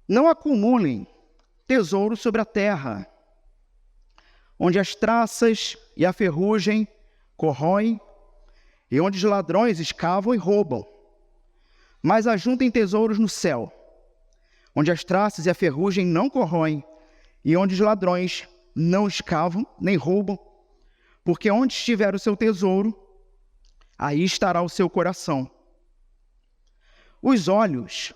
Não acumulem tesouro sobre a terra, onde as traças e a ferrugem corroem, e onde os ladrões escavam e roubam. Mas ajuntem tesouros no céu, onde as traças e a ferrugem não corroem, e onde os ladrões não escavam nem roubam, porque onde estiver o seu tesouro, aí estará o seu coração. Os olhos,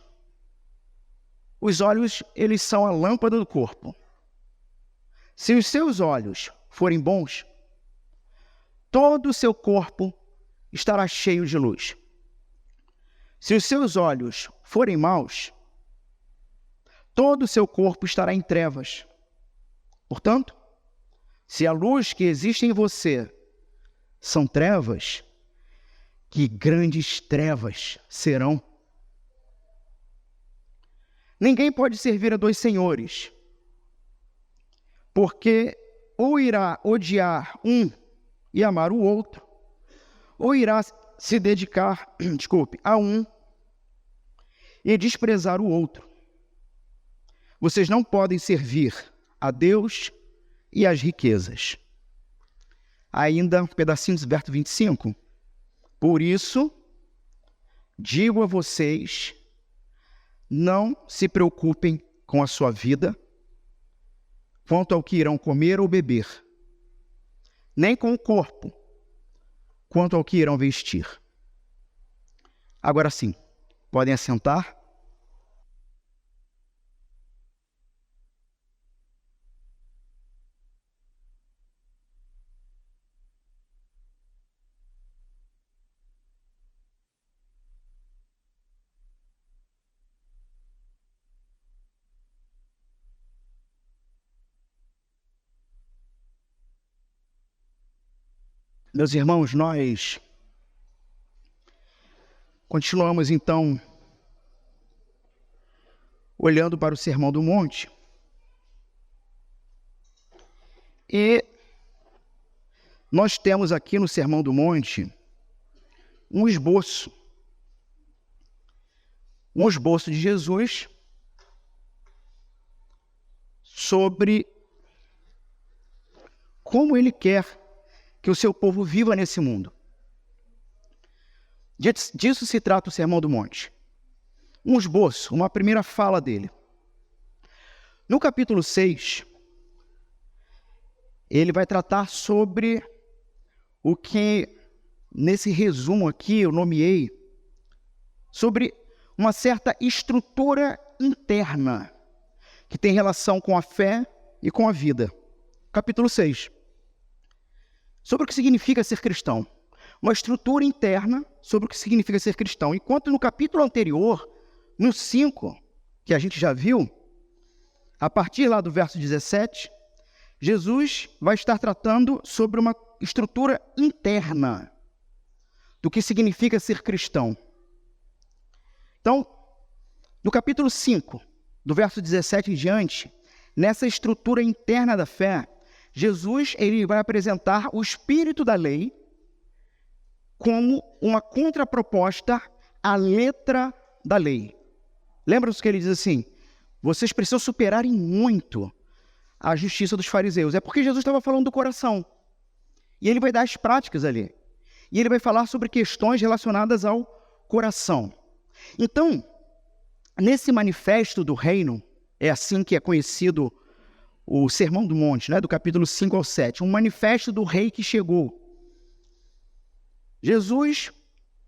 eles são a lâmpada do corpo. Se os seus olhos forem bons, todo o seu corpo estará cheio de luz. Se os seus olhos forem maus, todo o seu corpo estará em trevas. Portanto, se a luz que existe em você são trevas, que grandes trevas serão. Ninguém pode servir a dois senhores, porque ou irá odiar um e amar o outro, ou irá se dedicar, a um e desprezar o outro. Vocês não podem servir a Deus e às riquezas. Ainda um pedacinho do verso 25. Por isso, digo a vocês, não se preocupem com a sua vida, quanto ao que irão comer ou beber, nem com o corpo, quanto ao que irão vestir. Agora sim, podem assentar. Meus irmãos, nós continuamos então olhando para o Sermão do Monte e nós temos aqui no Sermão do Monte um esboço de Jesus sobre como ele quer que o seu povo viva nesse mundo. Disso se trata o Sermão do Monte. Um esboço, uma primeira fala dele. No capítulo 6, ele vai tratar sobre o que, nesse resumo aqui, eu nomeei, sobre uma certa estrutura interna que tem relação com a fé e com a vida. Capítulo 6. Sobre o que significa ser cristão. Uma estrutura interna sobre o que significa ser cristão. Enquanto no capítulo anterior, no 5, que a gente já viu, a partir lá do verso 17, Jesus vai estar tratando sobre uma estrutura interna do que significa ser cristão. Então, no capítulo 5, do verso 17 em diante, nessa estrutura interna da fé, Jesus ele vai apresentar o espírito da lei como uma contraproposta à letra da lei. Lembra-se que ele diz assim, vocês precisam superarem muito a justiça dos fariseus. É porque Jesus estava falando do coração. E ele vai dar as práticas ali. E ele vai falar sobre questões relacionadas ao coração. Então, nesse manifesto do reino, é assim que é conhecido o Sermão do Monte, né, do capítulo 5 ao 7, um manifesto do rei que chegou. Jesus,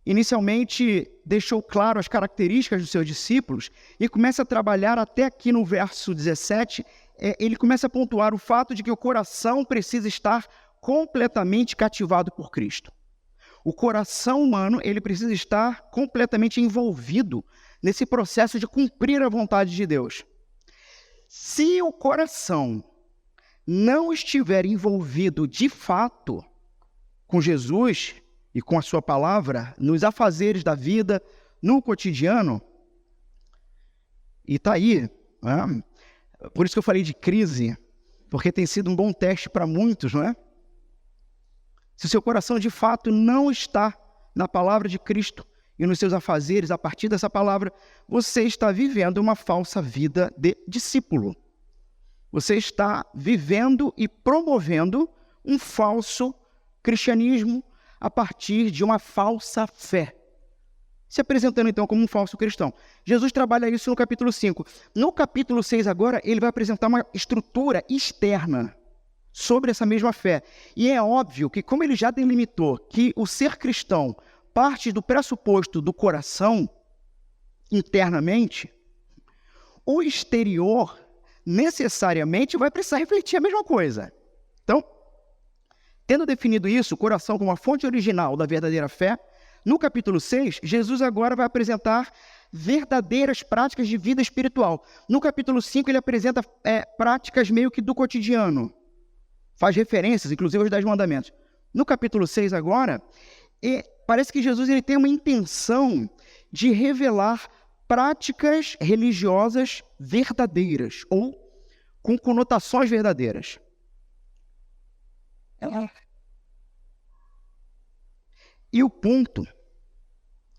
inicialmente, deixou claro as características dos seus discípulos e começa a trabalhar até aqui no verso 17, ele começa a pontuar o fato de que o coração precisa estar completamente cativado por Cristo. O coração humano, ele precisa estar completamente envolvido nesse processo de cumprir a vontade de Deus. Se o coração não estiver envolvido de fato com Jesus e com a sua palavra, nos afazeres da vida, no cotidiano, e está aí, né? Por isso que eu falei de crise, porque tem sido um bom teste para muitos, não é? Se o seu coração de fato não está na palavra de Cristo e nos seus afazeres, a partir dessa palavra, você está vivendo uma falsa vida de discípulo. Você está vivendo e promovendo um falso cristianismo a partir de uma falsa fé. Se apresentando, então, como um falso cristão. Jesus trabalha isso no capítulo 5. No capítulo 6, agora, ele vai apresentar uma estrutura externa sobre essa mesma fé. E é óbvio que, como ele já delimitou que o ser cristão parte do pressuposto do coração, internamente, o exterior necessariamente vai precisar refletir a mesma coisa. Então, tendo definido isso, o coração como a fonte original da verdadeira fé, no capítulo 6, Jesus agora vai apresentar verdadeiras práticas de vida espiritual. No capítulo 5, ele apresenta práticas meio que do cotidiano. Faz referências, inclusive, aos 10 mandamentos. No capítulo 6 agora, parece que Jesus ele tem uma intenção de revelar práticas religiosas verdadeiras, ou com conotações verdadeiras. E o ponto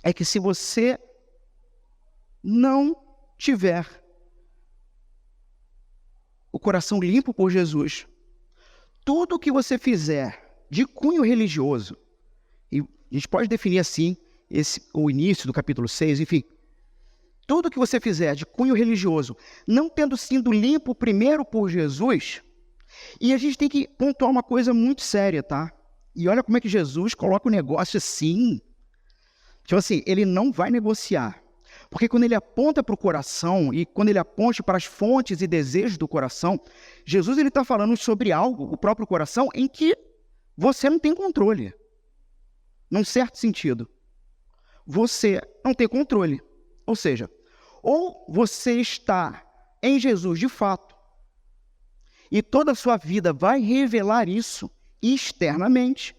é que se você não tiver o coração limpo por Jesus, tudo o que você fizer de cunho religioso, e a gente pode definir assim o início do capítulo 6, enfim, tudo o que você fizer de cunho religioso, não tendo sido limpo primeiro por Jesus, e a gente tem que pontuar uma coisa muito séria, tá? E olha como é que Jesus coloca o negócio assim. Tipo assim, ele não vai negociar. Porque quando ele aponta para o coração e quando ele aponta para as fontes e desejos do coração, Jesus está falando sobre algo, o próprio coração, em que você não tem controle. Num certo sentido. Você não tem controle. Ou seja, ou você está em Jesus de fato, e toda a sua vida vai revelar isso externamente,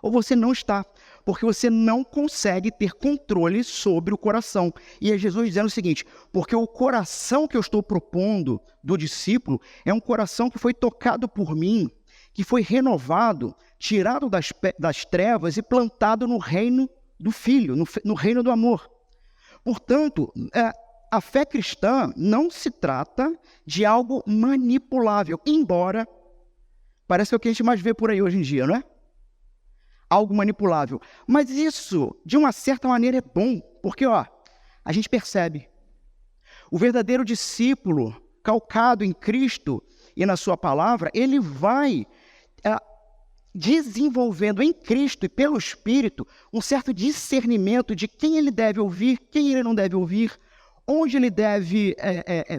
ou você não está, porque você não consegue ter controle sobre o coração. E é Jesus dizendo o seguinte, porque o coração que eu estou propondo do discípulo é um coração que foi tocado por mim, que foi renovado, tirado das trevas e plantado no reino do Filho, no reino do amor. Portanto, a fé cristã não se trata de algo manipulável, embora parece que é o que a gente mais vê por aí hoje em dia, não é? Algo manipulável. Mas isso, de uma certa maneira, é bom, porque a gente percebe. O verdadeiro discípulo, calcado em Cristo e na sua palavra, ele vai desenvolvendo em Cristo e pelo Espírito um certo discernimento de quem ele deve ouvir, quem ele não deve ouvir, onde ele deve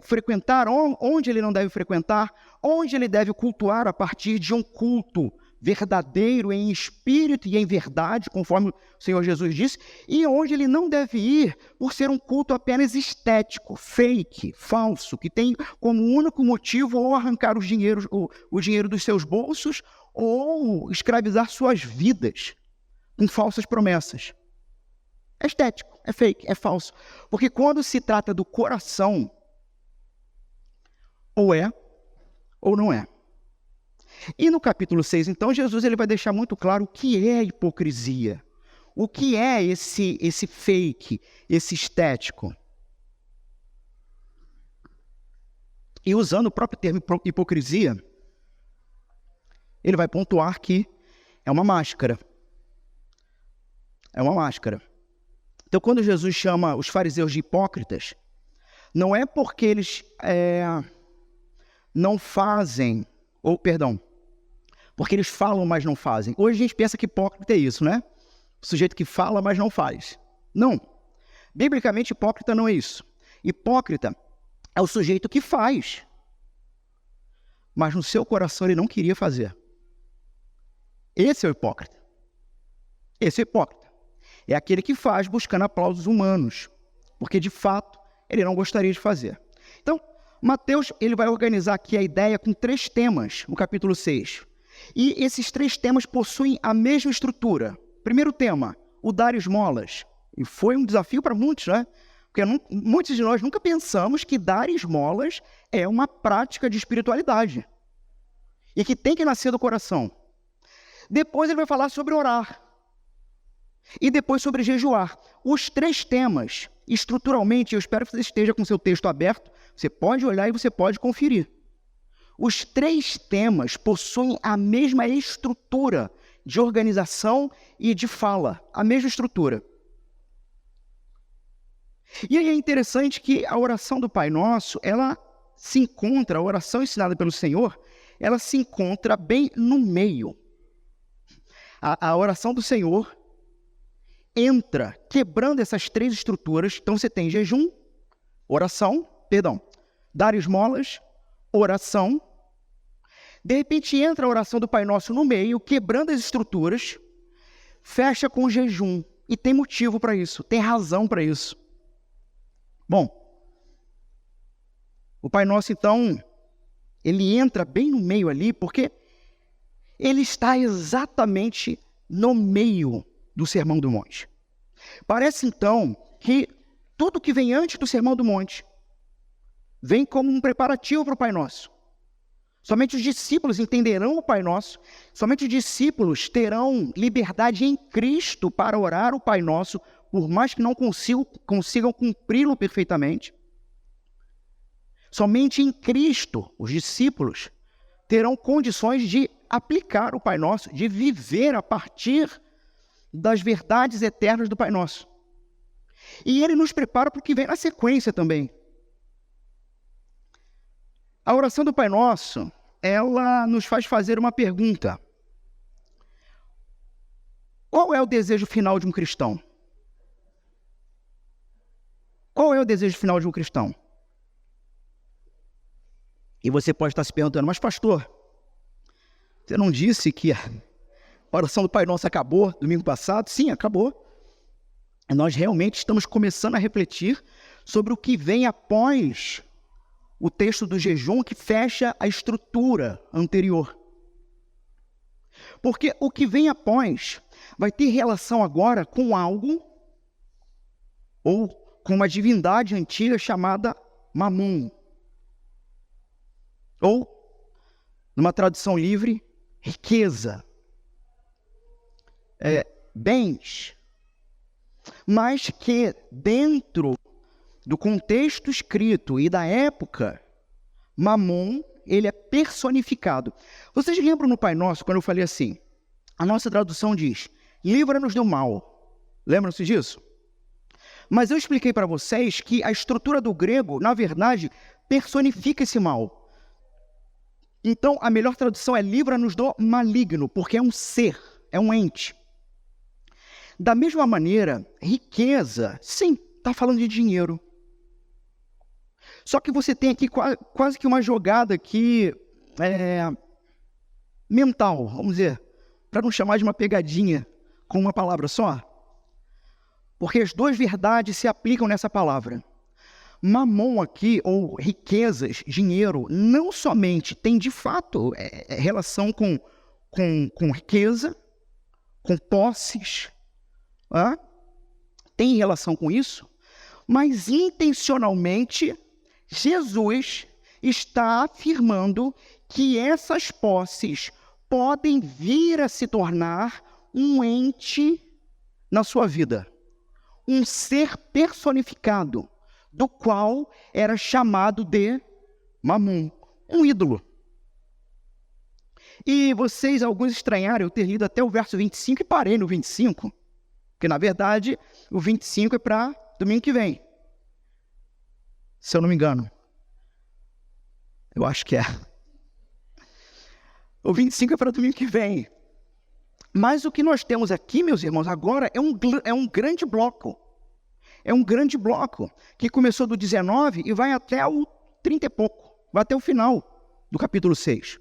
frequentar, onde ele não deve frequentar, onde ele deve cultuar a partir de um culto verdadeiro em espírito e em verdade, conforme o Senhor Jesus disse, e onde ele não deve ir por ser um culto apenas estético, fake, falso, que tem como único motivo ou arrancar o dinheiro dos seus bolsos ou escravizar suas vidas com falsas promessas. É estético, é fake, é falso. Porque quando se trata do coração, ou é ou não é. E no capítulo 6, então, Jesus ele vai deixar muito claro o que é hipocrisia. O que é esse fake, esse estético. E usando o próprio termo hipocrisia, ele vai pontuar que é uma máscara. É uma máscara. Então, quando Jesus chama os fariseus de hipócritas, não é porque eles não fazem, porque eles falam, mas não fazem. Hoje a gente pensa que hipócrita é isso, né? O sujeito que fala, mas não faz. Não. Biblicamente, hipócrita não é isso. Hipócrita é o sujeito que faz, mas no seu coração ele não queria fazer. Esse é o hipócrita. Esse é o hipócrita. É aquele que faz buscando aplausos humanos, porque de fato ele não gostaria de fazer. Então, Mateus ele vai organizar aqui a ideia com 3 temas no capítulo 6. E esses 3 temas possuem a mesma estrutura. Primeiro tema, o dar esmolas. E foi um desafio para muitos, né? Porque muitos de nós nunca pensamos que dar esmolas é uma prática de espiritualidade. E que tem que nascer do coração. Depois ele vai falar sobre orar. e depois sobre jejuar. Os 3 temas, estruturalmente, eu espero que você esteja com seu texto aberto, você pode olhar e você pode conferir. Os 3 temas possuem a mesma estrutura de organização e de fala, a mesma estrutura. E aí é interessante que a oração do Pai Nosso, ela se encontra, a oração ensinada pelo Senhor, ela se encontra bem no meio. A oração do Senhor entra quebrando essas 3 estruturas. Então você tem jejum, dar esmolas, oração. De repente entra a oração do Pai Nosso no meio, quebrando as estruturas, fecha com o jejum. E tem motivo para isso, tem razão para isso. Bom, o Pai Nosso, então, ele entra bem no meio ali, porque ele está exatamente no meio do Sermão do Monte. Parece, então, que tudo que vem antes do Sermão do Monte vem como um preparativo para o Pai Nosso. Somente os discípulos entenderão o Pai Nosso, somente os discípulos terão liberdade em Cristo para orar o Pai Nosso, por mais que não consigam cumpri-lo perfeitamente. Somente em Cristo, os discípulos terão condições de aplicar o Pai Nosso, de viver a partir das verdades eternas do Pai Nosso. E ele nos prepara para o que vem na sequência também. A oração do Pai Nosso, ela nos faz fazer uma pergunta. Qual é o desejo final de um cristão? Qual é o desejo final de um cristão? E você pode estar se perguntando, mas pastor, você não disse que a oração do Pai Nosso acabou domingo passado? Sim, acabou. Nós realmente estamos começando a refletir sobre o que vem após o texto do jejum, que fecha a estrutura anterior. Porque o que vem após vai ter relação agora com algo, ou com uma divindade antiga chamada Mamon. Ou, numa tradução livre, riqueza. Bens. Mas que dentro do contexto escrito e da época, Mamon, ele é personificado. Vocês lembram no Pai Nosso, quando eu falei assim, a nossa tradução diz, livra-nos do mal. Lembram-se disso? Mas eu expliquei para vocês que a estrutura do grego, na verdade, personifica esse mal. Então, a melhor tradução é livra-nos do maligno, porque é um ser, é um ente. Da mesma maneira, riqueza, sim, está falando de dinheiro. Só que você tem aqui quase que uma jogada aqui, mental, vamos dizer, para não chamar de uma pegadinha com uma palavra só. Porque as 2 verdades se aplicam nessa palavra. Mamon aqui, ou riquezas, dinheiro, não somente tem de fato relação com riqueza, com posses, tem relação com isso, mas intencionalmente Jesus está afirmando que essas posses podem vir a se tornar um ente na sua vida, um ser personificado, do qual era chamado de Mamon, um ídolo. E vocês, alguns estranharam eu ter lido até o verso 25 e parei no 25, porque na verdade o 25 é para domingo que vem. Se eu não me engano. Eu acho que é. O 25 é para domingo que vem. Mas o que nós temos aqui, meus irmãos, agora é um grande bloco. É um grande bloco que começou do 19 e vai até o 30 e pouco. Vai até o final do capítulo 6.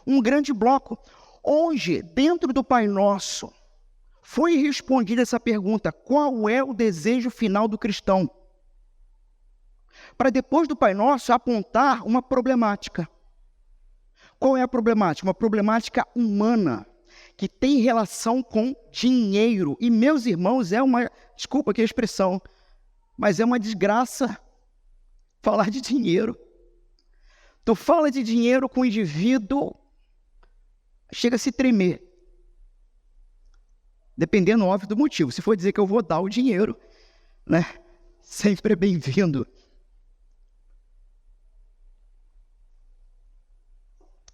Um grande bloco. Onde, dentro do Pai Nosso, foi respondida essa pergunta: qual é o desejo final do cristão? Para depois do Pai Nosso apontar uma problemática. Qual é a problemática? Uma problemática humana, que tem relação com dinheiro. E, meus irmãos, desculpa aqui a expressão, mas é uma desgraça falar de dinheiro. Tu fala de dinheiro com o indivíduo, chega a se tremer. Dependendo, óbvio, do motivo. Se for dizer que eu vou dar o dinheiro, né? Sempre é bem-vindo.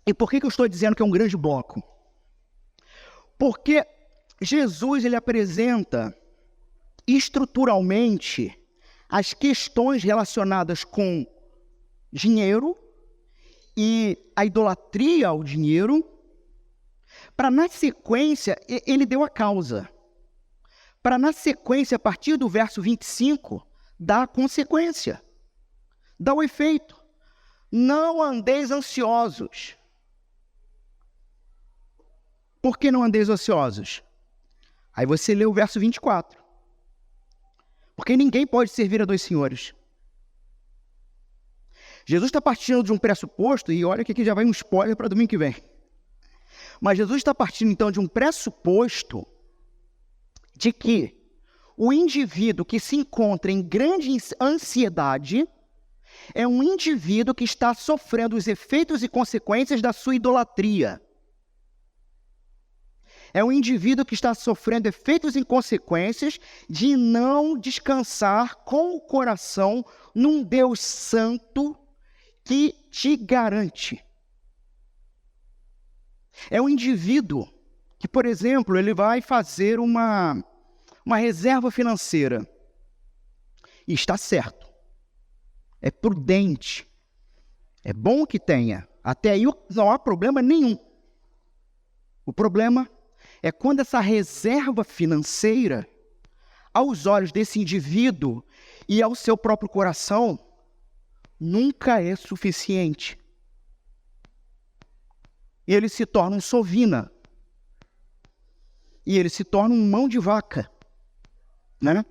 E por que eu estou dizendo que é um grande bloco? Porque Jesus, ele apresenta estruturalmente as questões relacionadas com dinheiro e a idolatria ao dinheiro, para na sequência, ele deu a causa. Para na sequência, a partir do verso 25, dar a consequência, dar o efeito. Não andeis ansiosos. Por que não andeis ansiosos? Aí você lê o verso 24. Porque ninguém pode servir a dois senhores. Jesus está partindo de um pressuposto, e olha que aqui já vai um spoiler para domingo que vem. Mas Jesus está partindo então de um pressuposto de que o indivíduo que se encontra em grande ansiedade é um indivíduo que está sofrendo os efeitos e consequências da sua idolatria. É um indivíduo que está sofrendo efeitos e consequências de não descansar com o coração num Deus santo que te garante. É um indivíduo que, por exemplo, ele vai fazer uma reserva financeira. E está certo. É prudente. É bom que tenha. Até aí não há problema nenhum. O problema é quando essa reserva financeira, aos olhos desse indivíduo e ao seu próprio coração, nunca é suficiente. E ele se torna um sovina. E ele se torna um mão de vaca. Né?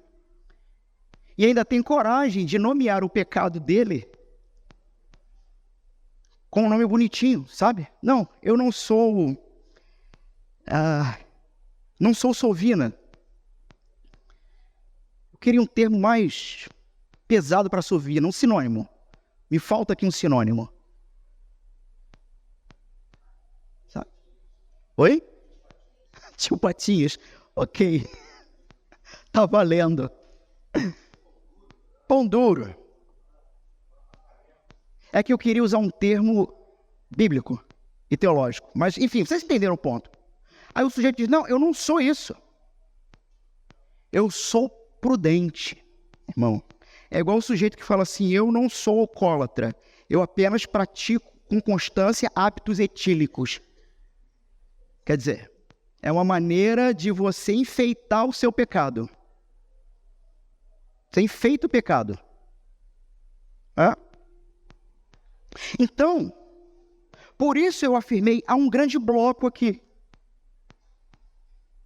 E ainda tem coragem de nomear o pecado dele com um nome bonitinho, sabe? Não, eu não sou... não sou sovina. Eu queria um termo mais pesado para sovina, um sinônimo. Me falta aqui um sinônimo. Sabe? Oi? Tio Patinhas. Ok. Tá valendo. Pão duro. É que eu queria usar um termo bíblico e teológico. Mas, enfim, vocês entenderam o ponto. Aí o sujeito diz, não, eu não sou isso. Eu sou prudente, irmão. É igual o sujeito que fala assim, eu não sou alcoólatra. Eu apenas pratico com constância hábitos etílicos. Quer dizer, é uma maneira de você enfeitar o seu pecado. Você enfeita o pecado. Então, por isso eu afirmei, há um grande bloco aqui.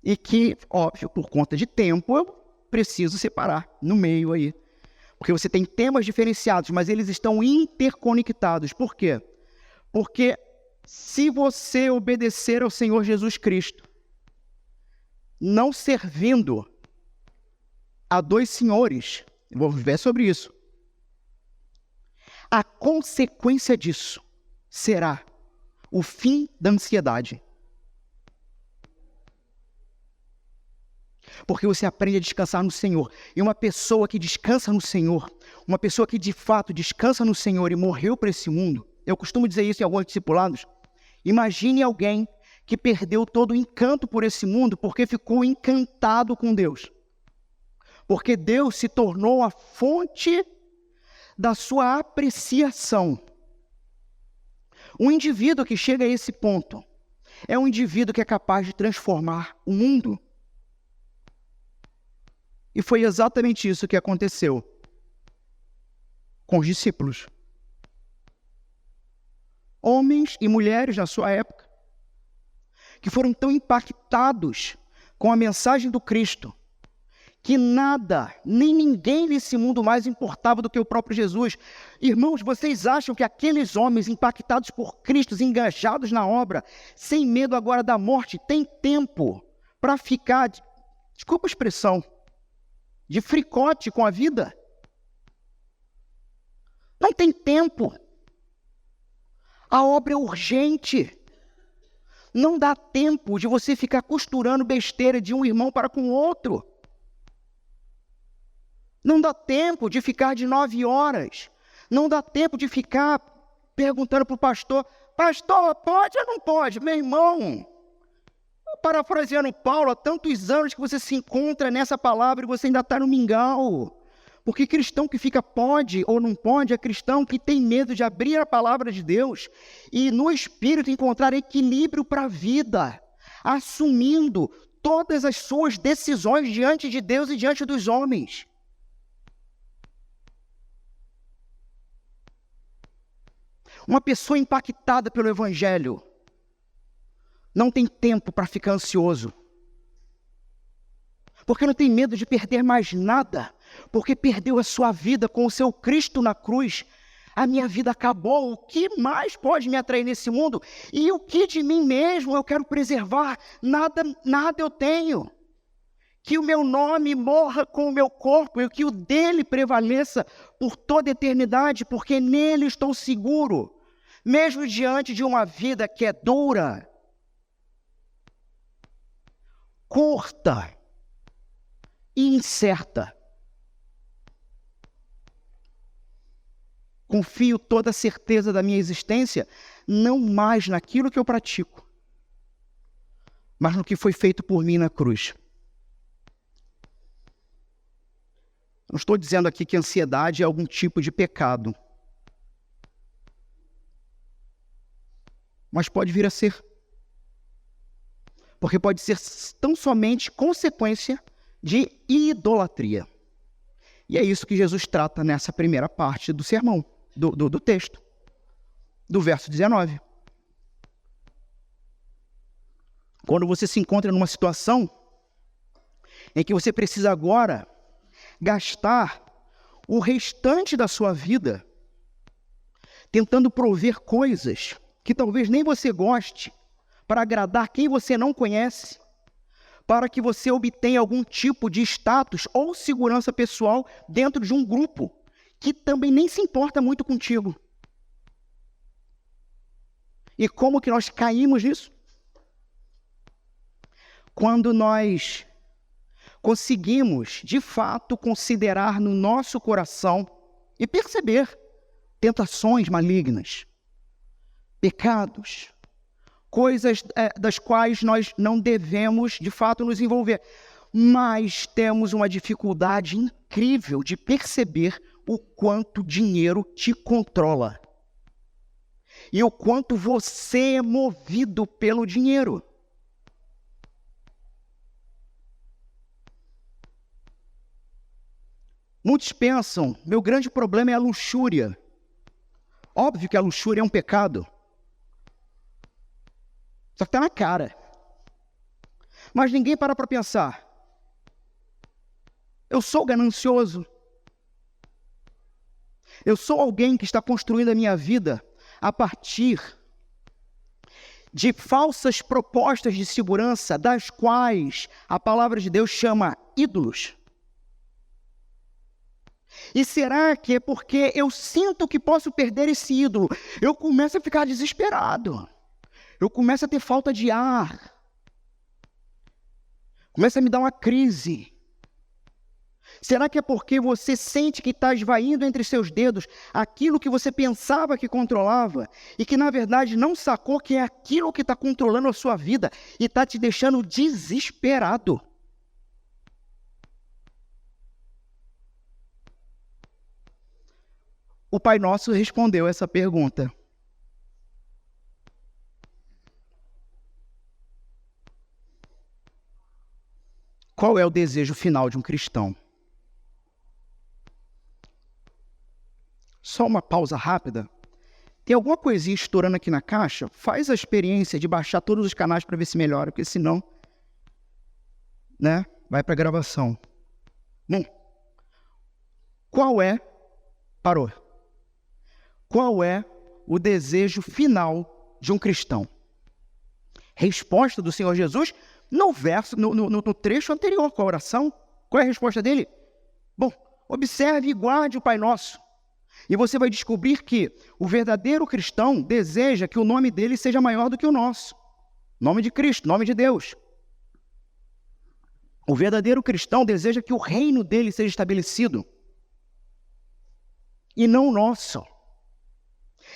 E que, óbvio, por conta de tempo, eu preciso separar no meio aí. Porque você tem temas diferenciados, mas eles estão interconectados. Por quê? Porque se você obedecer ao Senhor Jesus Cristo, não servindo a dois senhores, eu vou ver sobre isso, a consequência disso será o fim da ansiedade. Porque você aprende a descansar no Senhor. E uma pessoa que descansa no Senhor, uma pessoa que de fato descansa no Senhor e morreu para esse mundo, eu costumo dizer isso em alguns discipulados, imagine alguém que perdeu todo o encanto por esse mundo porque ficou encantado com Deus. Porque Deus se tornou a fonte da sua apreciação. Um indivíduo que chega a esse ponto é um indivíduo que é capaz de transformar o mundo. E foi exatamente isso que aconteceu com os discípulos. Homens e mulheres na sua época, que foram tão impactados com a mensagem do Cristo, que nada, nem ninguém nesse mundo mais importava do que o próprio Jesus. Irmãos, vocês acham que aqueles homens impactados por Cristo, engajados na obra, sem medo agora da morte, têm tempo para ficar, desculpa a expressão, de fricote com a vida? Não tem tempo. A obra é urgente. Não dá tempo de você ficar costurando besteira de um irmão para com o outro. Não dá tempo de ficar de 9 horas. Não dá tempo de ficar perguntando para o pastor, pastor, pode ou não pode? Meu irmão, parafraseando Paulo, há tantos anos que você se encontra nessa palavra e você ainda está no mingau. Porque cristão que fica pode ou não pode é cristão que tem medo de abrir a palavra de Deus e no Espírito encontrar equilíbrio para a vida, assumindo todas as suas decisões diante de Deus e diante dos homens. Uma pessoa impactada pelo Evangelho não tem tempo para ficar ansioso, porque não tem medo de perder mais nada, porque perdeu a sua vida com o seu Cristo na cruz. A minha vida acabou, o que mais pode me atrair nesse mundo? E o que de mim mesmo eu quero preservar? Nada eu tenho. Que o meu nome morra com o meu corpo e que o dele prevaleça por toda a eternidade, porque nele estou seguro, mesmo diante de uma vida que é dura, curta e incerta. Confio toda a certeza da minha existência, não mais naquilo que eu pratico, mas no que foi feito por mim na cruz. Não estou dizendo aqui que ansiedade é algum tipo de pecado, mas pode vir a ser. Porque pode ser tão somente consequência de idolatria. E é isso que Jesus trata nessa primeira parte do sermão, do texto, do verso 19. Quando você se encontra numa situação em que você precisa agora gastar o restante da sua vida tentando prover coisas que talvez nem você goste, para agradar quem você não conhece, para que você obtenha algum tipo de status ou segurança pessoal dentro de um grupo que também nem se importa muito contigo. E como que nós caímos nisso? Quando nós conseguimos, de fato, considerar no nosso coração e perceber tentações malignas, pecados, coisas das quais nós não devemos, de fato, nos envolver. Mas temos uma dificuldade incrível de perceber o quanto dinheiro te controla. E o quanto você é movido pelo dinheiro. Muitos pensam, meu grande problema é a luxúria. Óbvio que a luxúria é um pecado. Só que está na cara. Mas ninguém para pensar. Eu sou ganancioso. Eu sou alguém que está construindo a minha vida a partir de falsas propostas de segurança, das quais a palavra de Deus chama ídolos. E será que é porque eu sinto que posso perder esse ídolo? Eu começo a ficar desesperado. Eu começo a ter falta de ar. Começa a me dar uma crise. Será que é porque você sente que está esvaindo entre seus dedos aquilo que você pensava que controlava e que, na verdade, não sacou que é aquilo que está controlando a sua vida e está te deixando desesperado? O Pai Nosso respondeu essa pergunta. Qual é o desejo final de um cristão? Só uma pausa rápida. Tem alguma coisinha estourando aqui na caixa? Faz a experiência de baixar todos os canais para ver se melhora, porque senão, vai para a gravação. Parou. Qual é o desejo final de um cristão? Resposta do Senhor Jesus no verso, no trecho anterior com a oração. Qual é a resposta dele? Bom, observe e guarde o Pai Nosso. E você vai descobrir que o verdadeiro cristão deseja que o nome dele seja maior do que o nosso. Nome de Cristo, nome de Deus. O verdadeiro cristão deseja que o reino dele seja estabelecido e não o nosso.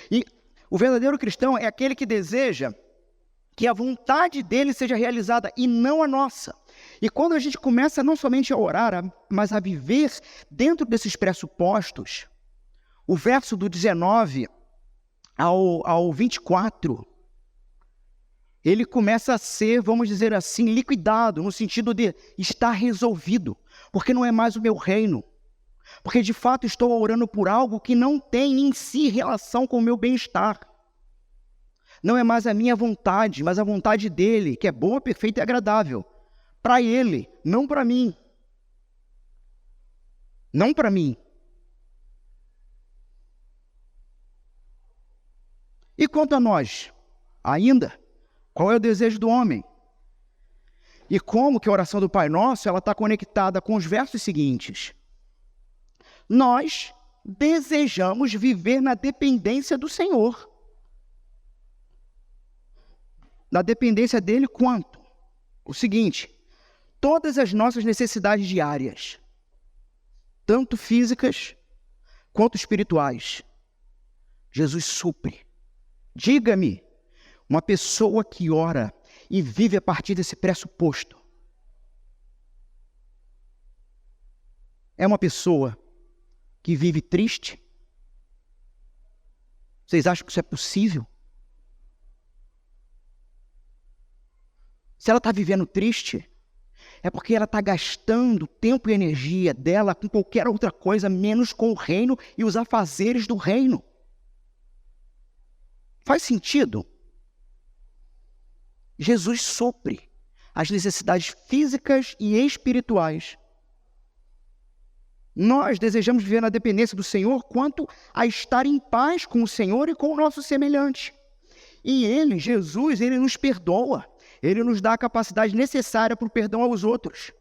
E o verdadeiro cristão é aquele que deseja que a vontade dele seja realizada e não a nossa. E quando a gente começa não somente a orar, mas a viver dentro desses pressupostos, o verso do 19 ao 24, ele começa a ser, vamos dizer assim, liquidado, no sentido de estar resolvido, porque não é mais o meu reino, porque de fato estou orando por algo que não tem em si relação com o meu bem-estar. Não é mais a minha vontade, mas a vontade dele, que é boa, perfeita e agradável, para ele, não para mim. Não para mim. E quanto a nós, ainda, qual é o desejo do homem? E como que a oração do Pai Nosso ela está conectada com os versos seguintes? Nós desejamos viver na dependência do Senhor. Na dependência dele quanto? O seguinte, todas as nossas necessidades diárias, tanto físicas quanto espirituais, Jesus supre. Diga-me, uma pessoa que ora e vive a partir desse pressuposto, é uma pessoa que vive triste? Vocês acham que isso é possível? Se ela está vivendo triste, é porque ela está gastando tempo e energia dela com qualquer outra coisa, menos com o reino e os afazeres do reino. Faz sentido? Jesus supre as necessidades físicas e espirituais. Nós desejamos viver na dependência do Senhor quanto a estar em paz com o Senhor e com o nosso semelhante. E Ele, Jesus, Ele nos perdoa. Ele nos dá a capacidade necessária para o perdão aos outros.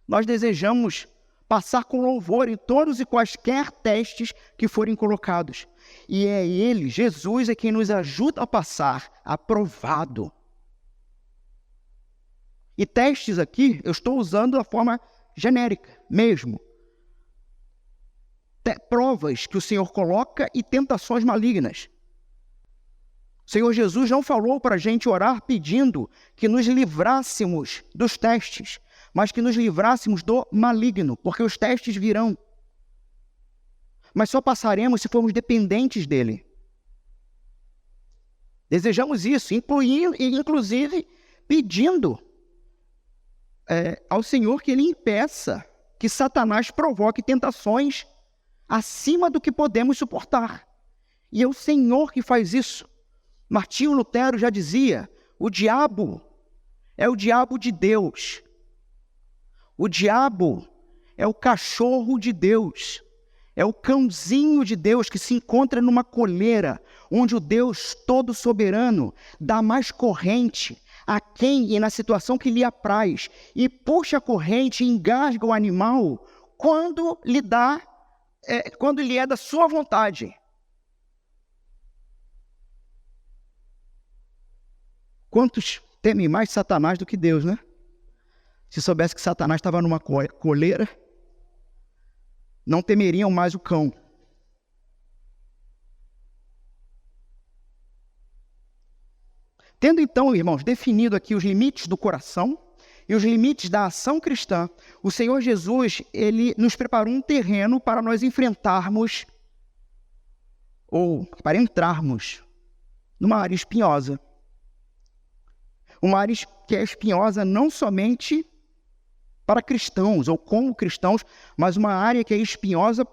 Nós desejamos passar com louvor em todos e quaisquer testes que forem colocados. E é Ele, Jesus, é quem nos ajuda a passar, aprovado. E testes aqui, eu estou usando a forma genérica mesmo. Provas que o Senhor coloca e tentações malignas. O Senhor Jesus não falou para a gente orar pedindo que nos livrássemos dos testes, mas que nos livrássemos do maligno, porque os testes virão. Mas só passaremos se formos dependentes dele. Desejamos isso, inclusive pedindo ao Senhor que ele impeça que Satanás provoque tentações acima do que podemos suportar. E é o Senhor que faz isso. Martinho Lutero já dizia, o diabo é o diabo de Deus. O diabo é o cachorro de Deus. É o cãozinho de Deus que se encontra numa coleira, onde o Deus todo soberano dá mais corrente a quem e na situação que lhe apraz, e puxa a corrente e engasga o animal quando lhe é da sua vontade. Quantos temem mais Satanás do que Deus, né? Se soubesse que Satanás estava numa coleira, não temeriam mais o cão. Tendo então, irmãos, definido aqui os limites do coração e os limites da ação cristã, o Senhor Jesus, ele nos preparou um terreno para nós enfrentarmos ou para entrarmos numa área espinhosa. Uma área que é espinhosa não somente para cristãos ou como cristãos, mas uma área que é espinhosa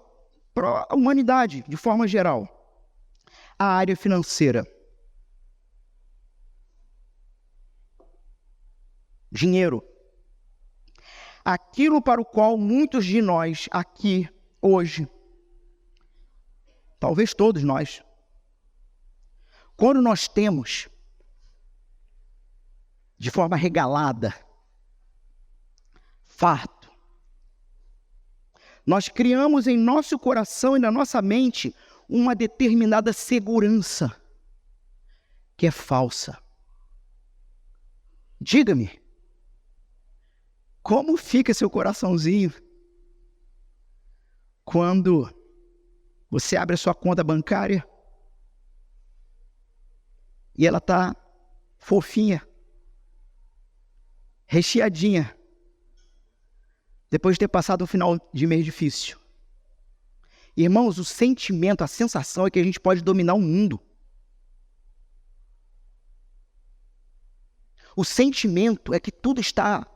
para a humanidade, de forma geral. A área financeira. Dinheiro. Aquilo para o qual muitos de nós aqui, hoje, talvez todos nós, quando nós temos de forma regalada, farto, nós criamos em nosso coração e na nossa mente uma determinada segurança, que é falsa. Diga-me, como fica seu coraçãozinho quando você abre a sua conta bancária e ela está fofinha, recheadinha, depois de ter passado um final de mês difícil? Irmãos, o sentimento, a sensação é que a gente pode dominar o mundo. O sentimento é que tudo está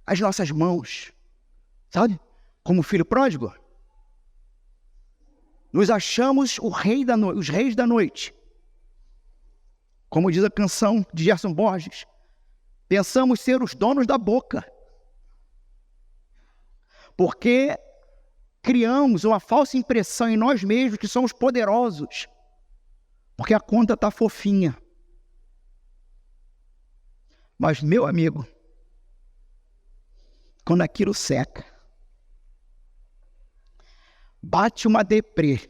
às nossas mãos, sabe? Como o filho pródigo. Nos achamos os reis da noite. Como diz a canção de Gerson Borges, pensamos ser os donos da boca. Porque criamos uma falsa impressão em nós mesmos que somos poderosos. Porque a conta está fofinha. Mas, meu amigo, quando aquilo seca, bate uma deprê,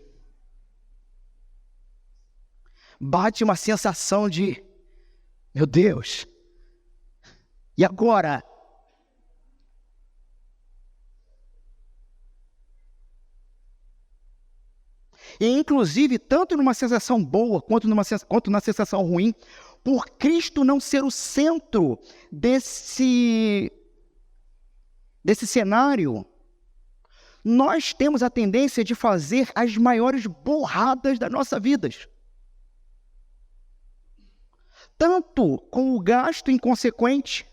bate uma sensação de, meu Deus, e agora? E inclusive, tanto numa sensação boa quanto na sensação ruim, por Cristo não ser o centro desse cenário, nós temos a tendência de fazer as maiores burradas das nossas vidas. Tanto com o gasto inconsequente,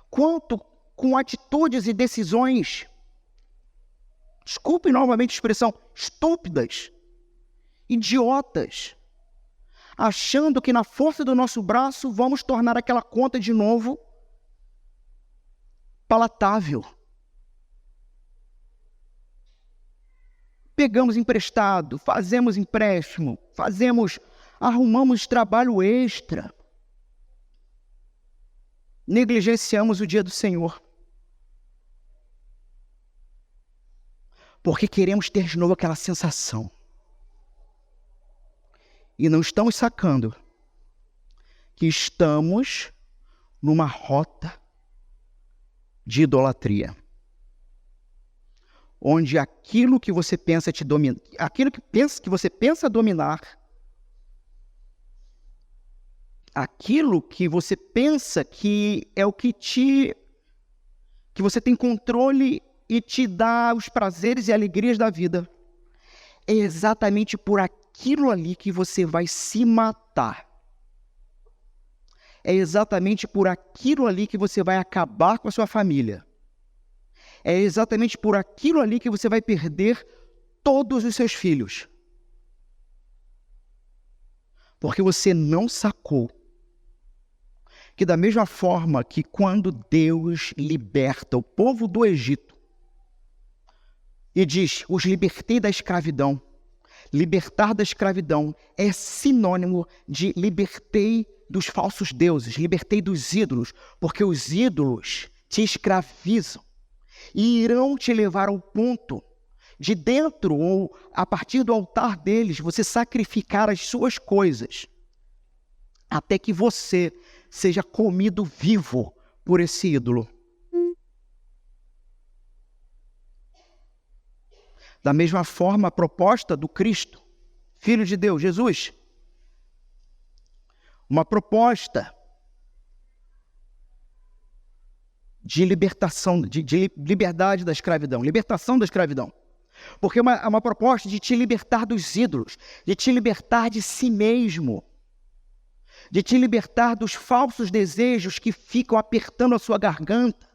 quanto com atitudes e decisões, desculpe novamente a expressão, estúpidas, idiotas, achando que na força do nosso braço vamos tornar aquela conta de novo palatável. Pegamos emprestado, fazemos empréstimo, arrumamos trabalho extra, negligenciamos o dia do Senhor. Porque queremos ter de novo aquela sensação. E não estamos sacando que estamos numa rota de idolatria. Onde aquilo que você pensa te domina, que você pensa dominar, aquilo que você pensa que é o que você tem controle e te dá os prazeres e alegrias da vida, é exatamente por aquilo ali que você vai se matar. É exatamente por aquilo ali que você vai acabar com a sua família. É exatamente por aquilo ali que você vai perder todos os seus filhos. Porque você não sacou que da mesma forma que quando Deus liberta o povo do Egito e diz, os libertei da escravidão, libertar da escravidão é sinônimo de libertei dos falsos deuses, libertei dos ídolos, porque os ídolos te escravizam e irão te levar ao ponto de dentro ou a partir do altar deles você sacrificar as suas coisas até que você seja comido vivo por esse ídolo. Da mesma forma, a proposta do Cristo, Filho de Deus, Jesus, uma proposta de libertação, de liberdade da escravidão, libertação da escravidão. Porque é uma proposta de te libertar dos ídolos, de te libertar de si mesmo, de te libertar dos falsos desejos que ficam apertando a sua garganta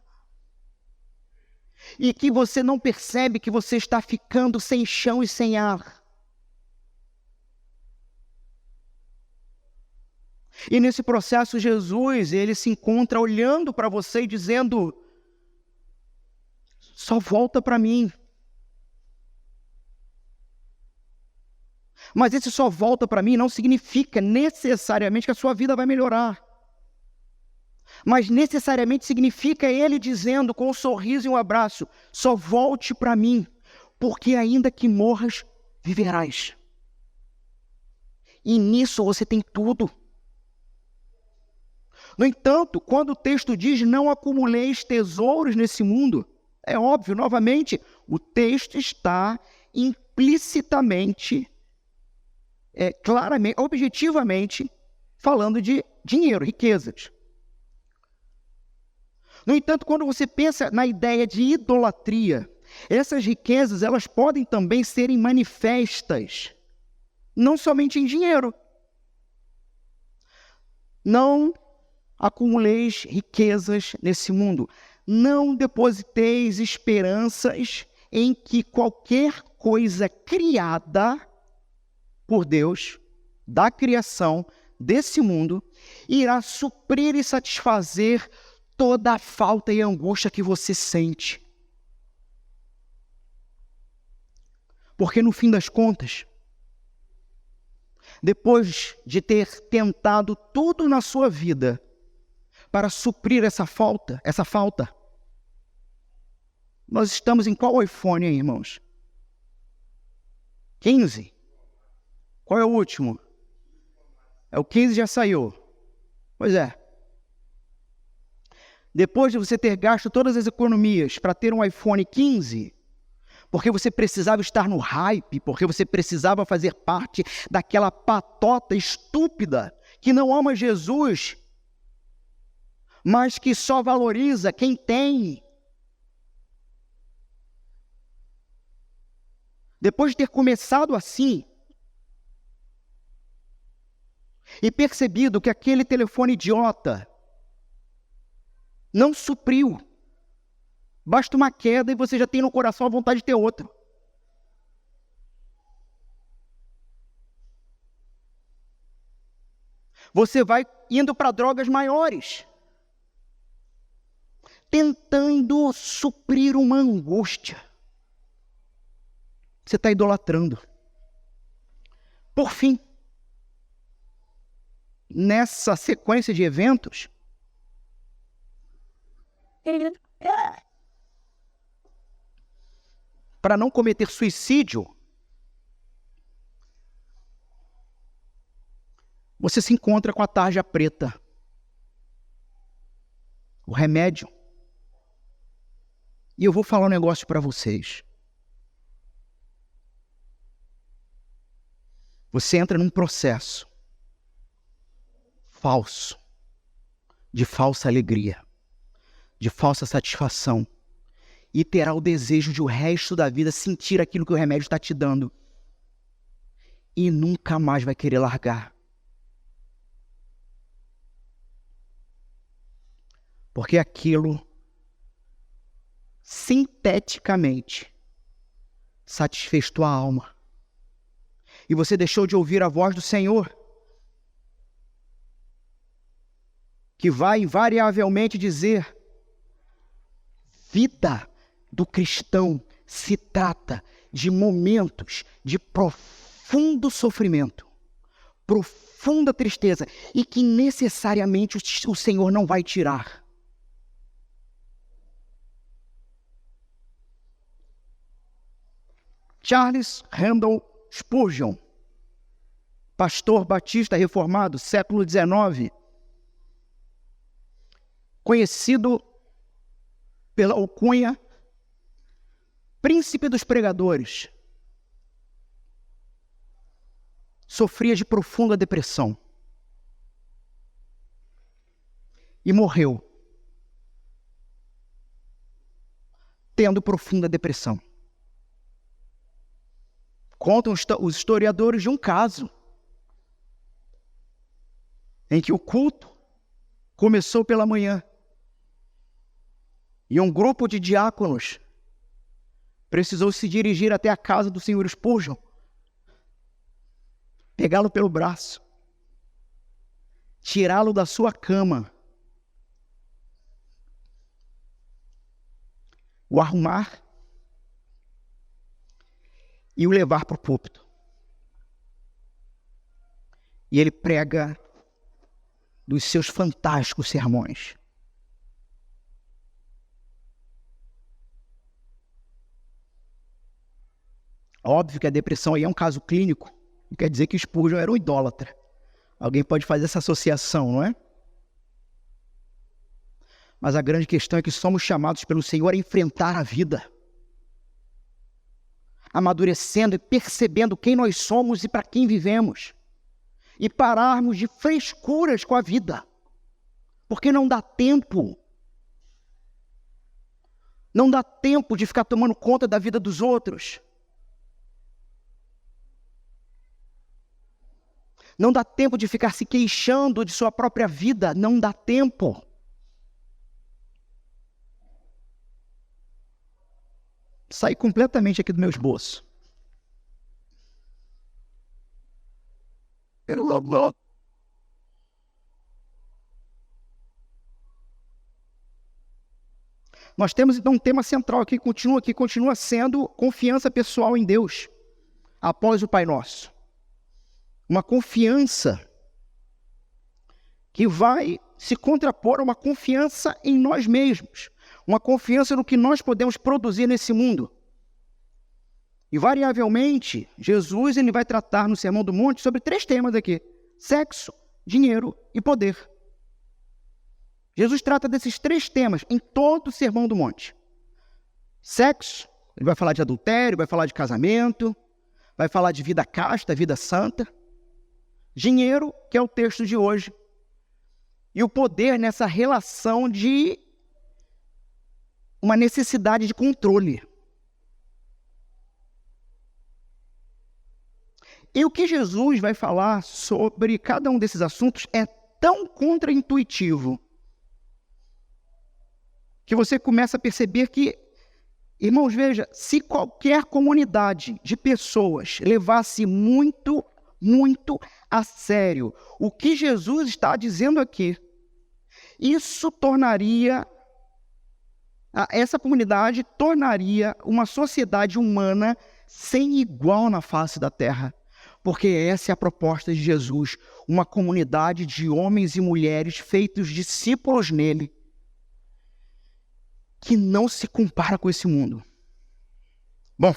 e que você não percebe que você está ficando sem chão e sem ar. E nesse processo Jesus, ele se encontra olhando para você e dizendo, só volta para mim. Mas esse só volta para mim não significa necessariamente que a sua vida vai melhorar. Mas necessariamente significa ele dizendo com um sorriso e um abraço, só volte para mim, porque ainda que morras, viverás. E nisso você tem tudo. No entanto, quando o texto diz não acumuleis tesouros nesse mundo, é óbvio, novamente, o texto está implicitamente, claramente, objetivamente, falando de dinheiro, riquezas. No entanto, quando você pensa na ideia de idolatria, essas riquezas, elas podem também serem manifestas, não somente em dinheiro. Não acumuleis riquezas nesse mundo. Não depositeis esperanças em que qualquer coisa criada por Deus, da criação, desse mundo, irá suprir e satisfazer toda a falta e angústia que você sente. Porque no fim das contas, depois de ter tentado tudo na sua vida para suprir essa falta, nós estamos em qual iPhone, hein, irmãos? 15? Qual é o último? O 15 já saiu. Pois é. Depois de você ter gasto todas as economias para ter um iPhone 15, porque você precisava estar no hype, porque você precisava fazer parte daquela patota estúpida que não ama Jesus, mas que só valoriza quem tem. Depois de ter começado assim, e percebido que aquele telefone idiota não supriu, basta uma queda e você já tem no coração a vontade de ter outro. Você vai indo para drogas maiores, tentando suprir uma angústia. Você está idolatrando. Por fim, nessa sequência de eventos, para não cometer suicídio, você se encontra com a tarja preta, o remédio. E eu vou falar um negócio para vocês. Você entra num processo falso, de falsa alegria, de falsa satisfação, e terá o desejo de o resto da vida sentir aquilo que o remédio está te dando, e nunca mais vai querer largar. Porque aquilo, sinteticamente, satisfez tua alma. E você deixou de ouvir a voz do Senhor, que vai invariavelmente dizer: vida do cristão se trata de momentos de profundo sofrimento, profunda tristeza, e que necessariamente o Senhor não vai tirar. Charles Randall Spurgeon, pastor batista reformado, século XIX, conhecido pela alcunha Príncipe dos Pregadores, sofria de profunda depressão e morreu tendo profunda depressão. Contam os historiadores de um caso em que o culto começou pela manhã e um grupo de diáconos precisou se dirigir até a casa do senhor Spurgeon, pegá-lo pelo braço, tirá-lo da sua cama, o arrumar e o levar para o púlpito. E ele prega dos seus fantásticos sermões. Óbvio que a depressão aí é um caso clínico, Não quer dizer que Spurgeon era um idólatra. Alguém pode fazer essa associação, não é? Mas a grande questão é que somos chamados pelo Senhor a enfrentar a vida, amadurecendo e percebendo quem nós somos e para quem vivemos, e pararmos de frescuras com a vida, porque não dá tempo. Não dá tempo de ficar tomando conta da vida dos outros. Não dá tempo de ficar se queixando de sua própria vida. Não dá tempo. Saí completamente aqui do meu esboço. Nós temos então um tema central aqui, continua sendo confiança pessoal em Deus, após o Pai Nosso. Uma confiança que vai se contrapor a uma confiança em nós mesmos, uma confiança no que nós podemos produzir nesse mundo. E variavelmente, Jesus ele vai tratar no Sermão do Monte sobre 3 temas aqui: sexo, dinheiro e poder. Jesus trata desses 3 temas em todo o Sermão do Monte. Sexo, ele vai falar de adultério, vai falar de casamento, vai falar de vida casta, vida santa. Dinheiro, que é o texto de hoje. E o poder nessa relação de uma necessidade de controle. E o que Jesus vai falar sobre cada um desses assuntos é tão contraintuitivo que você começa a perceber que, irmãos, veja, se qualquer comunidade de pessoas levasse muito a sério o que Jesus está dizendo aqui, isso essa comunidade tornaria uma sociedade humana sem igual na face da terra. Porque essa é a proposta de Jesus, uma comunidade de homens e mulheres feitos discípulos nele, que não se compara com esse mundo. Bom,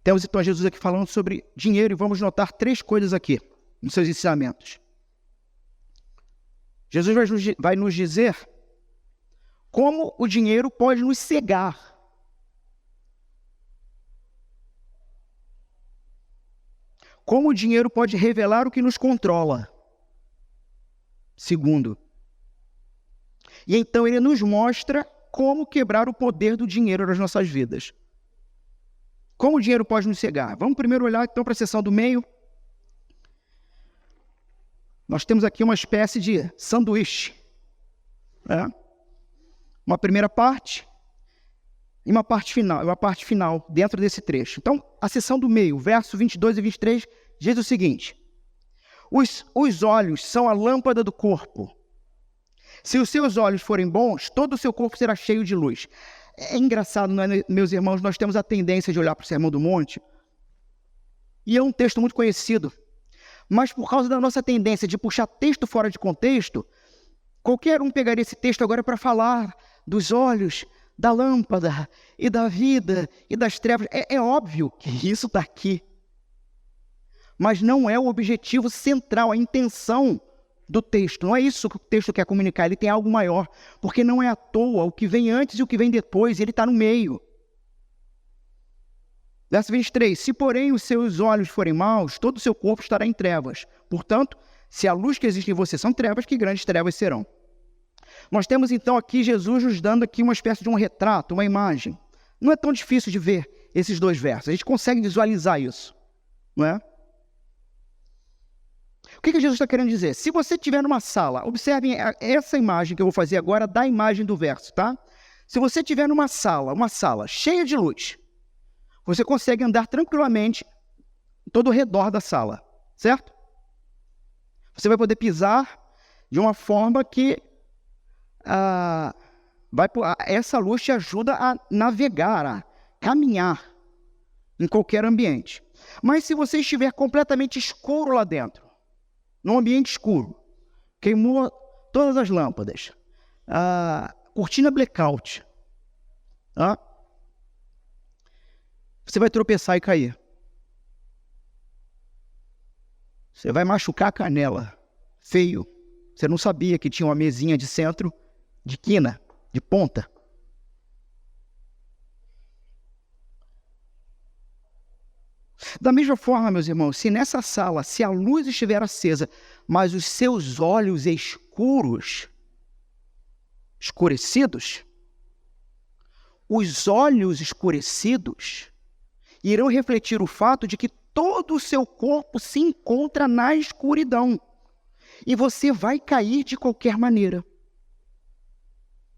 temos então Jesus aqui falando sobre dinheiro e vamos notar 3 coisas aqui nos seus ensinamentos. Jesus vai nos dizer como o dinheiro pode nos cegar. Como o dinheiro pode revelar o que nos controla. Segundo. E então ele nos mostra como quebrar o poder do dinheiro nas nossas vidas. Como o dinheiro pode nos cegar? Vamos primeiro olhar então para a seção do meio. Nós temos aqui uma espécie de sanduíche. Uma primeira parte e uma parte final dentro desse trecho. Então, a seção do meio, verso 22 e 23, diz o seguinte: os olhos são a lâmpada do corpo. Se os seus olhos forem bons, todo o seu corpo será cheio de luz. É engraçado, não é, meus irmãos? Nós temos a tendência de olhar para o Sermão do Monte, e é um texto muito conhecido, mas por causa da nossa tendência de puxar texto fora de contexto, qualquer um pegaria esse texto agora para falar dos olhos, da lâmpada, e da vida, e das trevas. É óbvio que isso está aqui, mas não é o objetivo central, a intenção do texto. Não é isso que o texto quer comunicar, ele tem algo maior, porque não é à toa o que vem antes e o que vem depois, ele está no meio. Verso 23, se porém os seus olhos forem maus, todo o seu corpo estará em trevas. Portanto, se a luz que existe em você são trevas, que grandes trevas serão. Nós temos então aqui Jesus nos dando aqui uma espécie de um retrato, uma imagem. Não é tão difícil de ver esses 2 versos, a gente consegue visualizar isso, não é? O que Jesus está querendo dizer? Se você estiver numa sala, observem essa imagem que eu vou fazer agora da imagem do verso, tá? Se você estiver numa sala, uma sala cheia de luz, você consegue andar tranquilamente todo o redor da sala, certo? Você vai poder pisar de uma forma que essa luz te ajuda a navegar, a caminhar em qualquer ambiente. Mas se você estiver completamente escuro lá dentro, num ambiente escuro, queimou todas as lâmpadas, cortina blackout, você vai tropeçar e cair. Você vai machucar a canela. Feio. Você não sabia que tinha uma mesinha de centro, de quina, de ponta. Da mesma forma, meus irmãos, se nessa sala, se a luz estiver acesa, mas os seus olhos escurecidos, os olhos escurecidos irão refletir o fato de que todo o seu corpo se encontra na escuridão e você vai cair de qualquer maneira.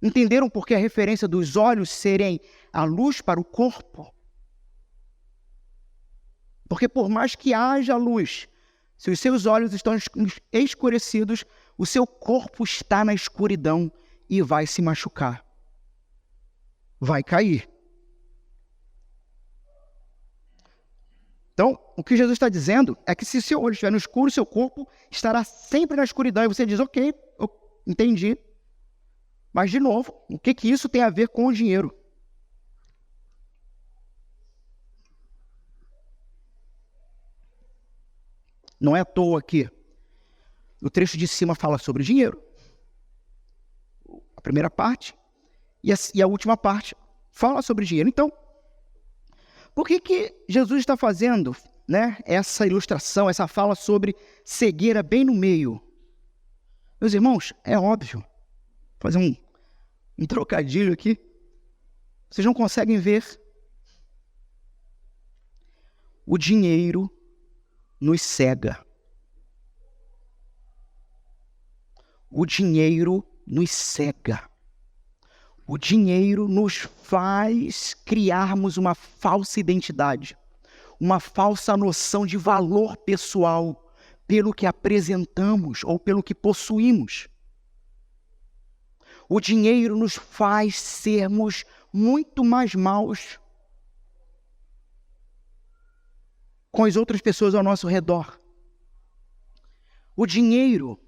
Entenderam por que a referência dos olhos serem a luz para o corpo? Porque por mais que haja luz, se os seus olhos estão escurecidos, o seu corpo está na escuridão e vai se machucar. Vai cair. Então, o que Jesus está dizendo é que se seu olho estiver no escuro, seu corpo estará sempre na escuridão. E você diz, ok, eu entendi. Mas, de novo, o que isso tem a ver com o dinheiro? Não é à toa que o trecho de cima fala sobre dinheiro. A primeira parte e a última parte fala sobre dinheiro. Então, por que Jesus está fazendo, essa ilustração, essa fala sobre cegueira bem no meio? Meus irmãos, é óbvio. Vou fazer um trocadilho aqui. Vocês não conseguem ver? O dinheiro nos cega. O dinheiro nos cega. O dinheiro nos faz criarmos uma falsa identidade, uma falsa noção de valor pessoal pelo que apresentamos ou pelo que possuímos. O dinheiro nos faz sermos muito mais maus com as outras pessoas ao nosso redor. O dinheiro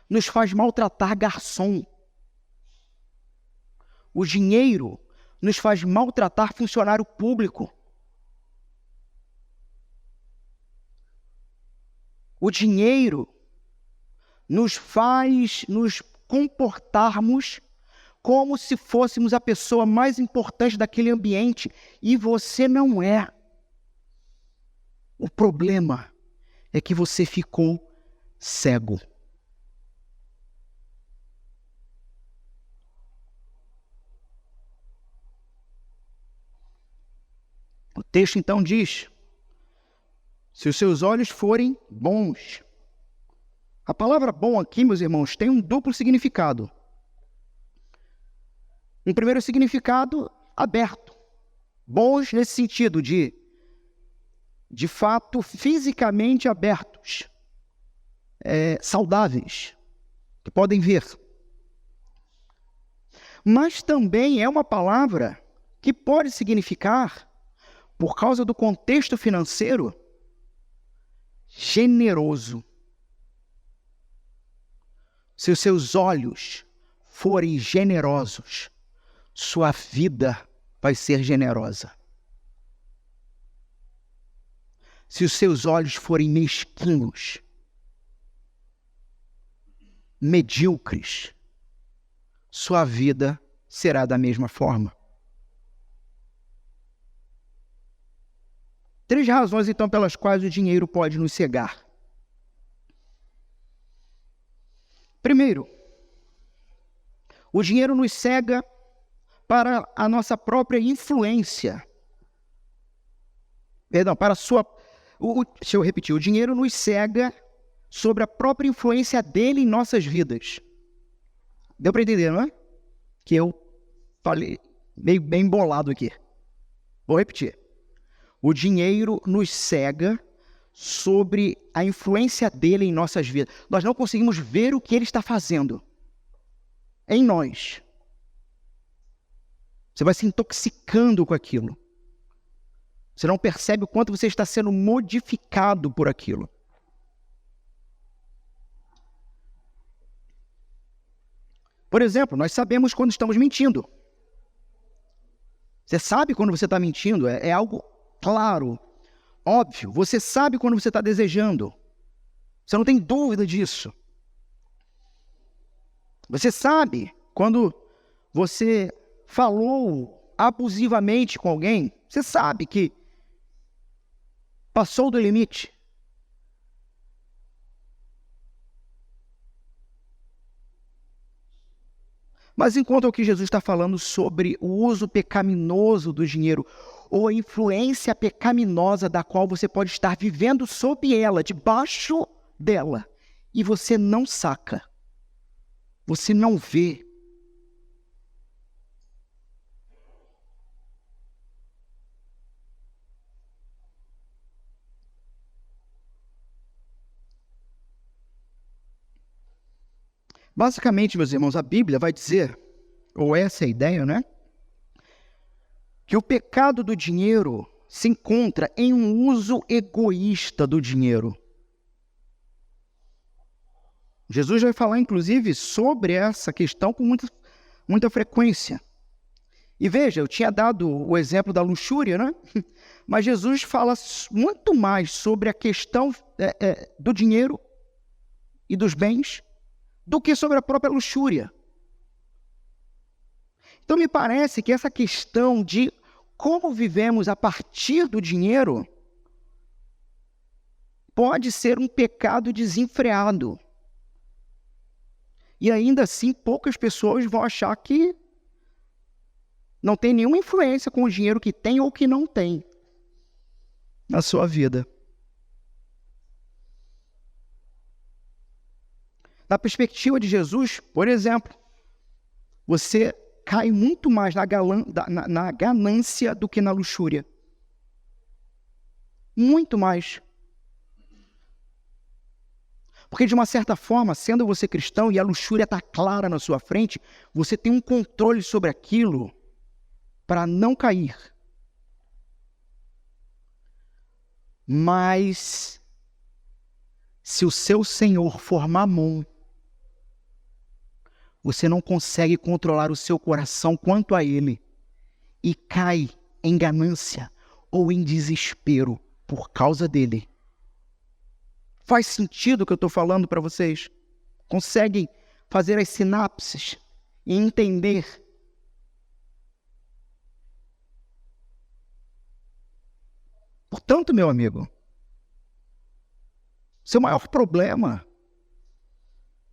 nos faz maltratar garçom. O dinheiro nos faz maltratar funcionário público. O dinheiro nos faz nos comportarmos como se fôssemos a pessoa mais importante daquele ambiente, e você não é. O problema é que você ficou cego. O texto então diz: se os seus olhos forem bons. A palavra bom aqui, meus irmãos, tem um duplo significado. Um primeiro significado, aberto. Bons nesse sentido de fato, fisicamente abertos, saudáveis, que podem ver. Mas também é uma palavra que pode significar, por causa do contexto financeiro, generoso. Se os seus olhos forem generosos, sua vida vai ser generosa. Se os seus olhos forem mesquinhos, medíocres, sua vida será da mesma forma. 3 razões, então, pelas quais o dinheiro pode nos cegar. Primeiro, o dinheiro nos cega para a nossa própria influência. Perdão, para a sua... Deixa eu repetir. O dinheiro nos cega sobre a própria influência dele em nossas vidas. Deu para entender, não é? Que eu falei meio bem embolado aqui. Vou repetir. O dinheiro nos cega sobre a influência dele em nossas vidas. Nós não conseguimos ver o que ele está fazendo em nós. Você vai se intoxicando com aquilo. Você não percebe o quanto você está sendo modificado por aquilo. Por exemplo, nós sabemos quando estamos mentindo. Você sabe quando você está mentindo, é algo claro, óbvio. Você sabe quando você está desejando. Você não tem dúvida disso. Você sabe quando você falou abusivamente com alguém. Você sabe que passou do limite. Mas enquanto que Jesus está falando sobre o uso pecaminoso do dinheiro, ou a influência pecaminosa da qual você pode estar vivendo sob ela, debaixo dela, e você não saca, você não vê. Basicamente, meus irmãos, a Bíblia vai dizer, ou essa é a ideia, né? Que o pecado do dinheiro se encontra em um uso egoísta do dinheiro. Jesus vai falar, inclusive, sobre essa questão com muita frequência. E veja, eu tinha dado o exemplo da luxúria, né? Mas Jesus fala muito mais sobre a questão do dinheiro e dos bens do que sobre a própria luxúria. Então, me parece que essa questão de como vivemos a partir do dinheiro pode ser um pecado desenfreado. E ainda assim, poucas pessoas vão achar que não tem nenhuma influência com o dinheiro que tem ou que não tem na sua vida. Na perspectiva de Jesus, por exemplo, você cai muito mais na ganância do que na luxúria. Muito mais. Porque, de uma certa forma, sendo você cristão e a luxúria está clara na sua frente, você tem um controle sobre aquilo para não cair. Mas, se o seu Senhor for Mamon, você não consegue controlar o seu coração quanto a ele e cai em ganância ou em desespero por causa dele. Faz sentido o que eu estou falando para vocês? Conseguem fazer as sinapses e entender? Portanto, meu amigo, seu maior problema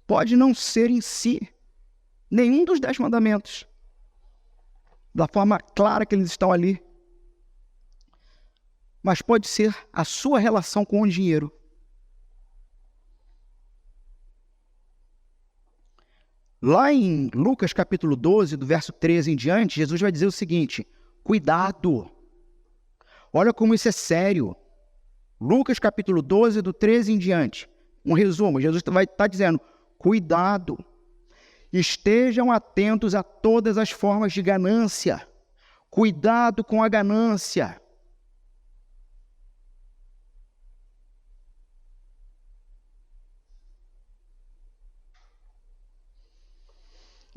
pode não ser em si nenhum dos 10 mandamentos, da forma clara que eles estão ali, mas pode ser a sua relação com o dinheiro. Lá em Lucas capítulo 12, do verso 13 em diante, Jesus vai dizer o seguinte: cuidado, olha como isso é sério. Lucas capítulo 12, do 13 em diante, um resumo, Jesus vai estar dizendo, cuidado, estejam atentos a todas as formas de ganância, cuidado com a ganância.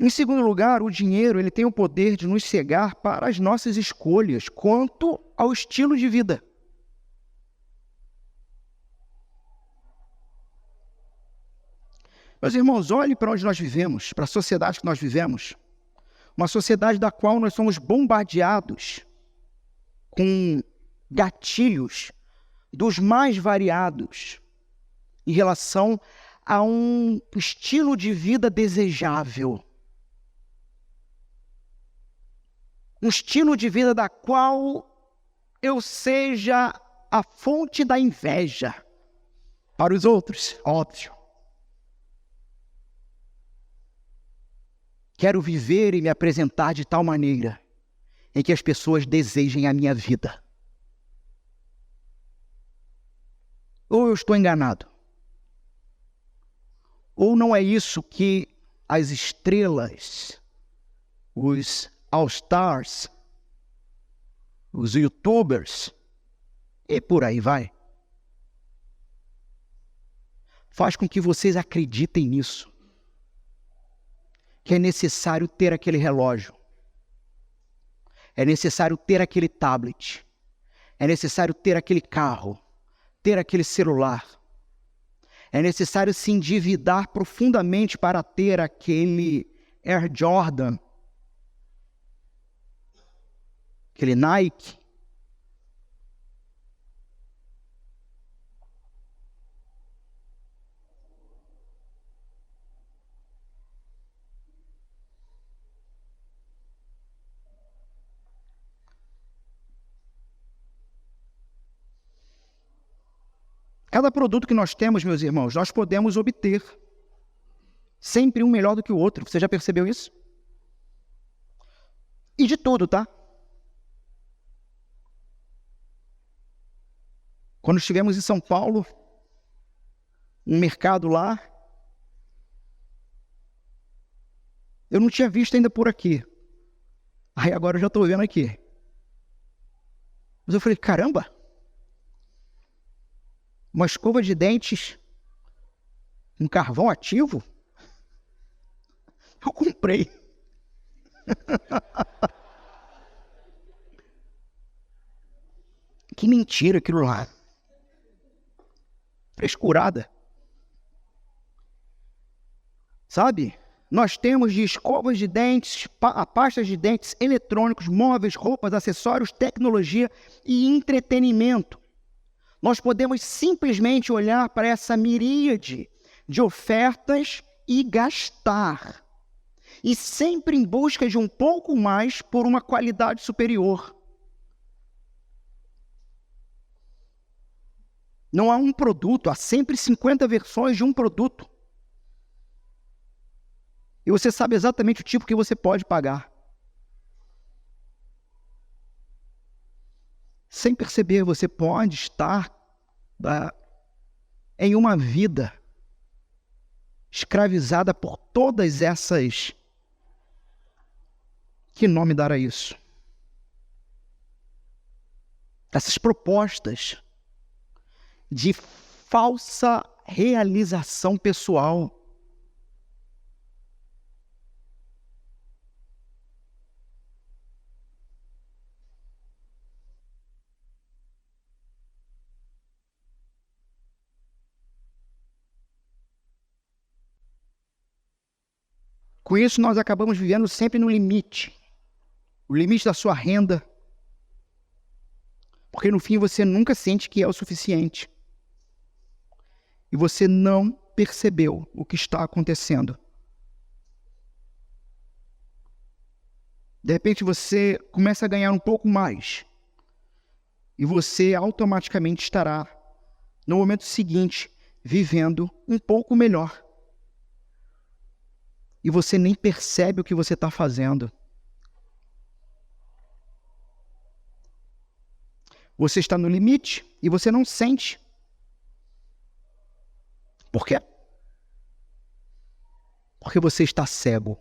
Em segundo lugar, o dinheiro ele tem o poder de nos cegar para as nossas escolhas quanto ao estilo de vida. Meus irmãos, olhem para onde nós vivemos, para a sociedade que nós vivemos. Uma sociedade da qual nós somos bombardeados com gatilhos dos mais variados em relação a um estilo de vida desejável. Um estilo de vida da qual eu seja a fonte da inveja para os outros, óbvio. Quero viver e me apresentar de tal maneira em que as pessoas desejem a minha vida. Ou eu estou enganado, ou não é isso que as estrelas, os all-stars, os youtubers e por aí vai, faz com que vocês acreditem nisso, que é necessário ter aquele relógio, É necessário ter aquele tablet. É necessário ter aquele carro, ter aquele celular. É necessário se endividar profundamente para ter aquele Air Jordan, aquele Nike. Cada produto que nós temos, meus irmãos, nós podemos obter sempre um melhor do que o outro. Você já percebeu isso? E de tudo, tá? Quando estivemos em São Paulo, um mercado lá, eu não tinha visto ainda por aqui. Aí agora eu já estou vendo aqui. Mas eu falei, caramba! Uma escova de dentes, um carvão ativo? Eu comprei. Que mentira aquilo lá. Frescurada. Sabe? Nós temos de escovas de dentes, pastas de dentes, eletrônicos, móveis, roupas, acessórios, tecnologia e entretenimento. Nós podemos simplesmente olhar para essa miríade de ofertas e gastar. E sempre em busca de um pouco mais por uma qualidade superior. Não há um produto, há sempre 50 versões de um produto. E você sabe exatamente o tipo que você pode pagar. Sem perceber, você pode estar em uma vida escravizada por todas essas... Que nome dar a isso? Essas propostas de falsa realização pessoal. Com isso, nós acabamos vivendo sempre no limite. O limite da sua renda. Porque no fim você nunca sente que é o suficiente. E você não percebeu o que está acontecendo. De repente você começa a ganhar um pouco mais. E você automaticamente estará, no momento seguinte, vivendo um pouco melhor. E você nem percebe o que você está fazendo. Você está no limite e você não sente. Por quê? Porque você está cego.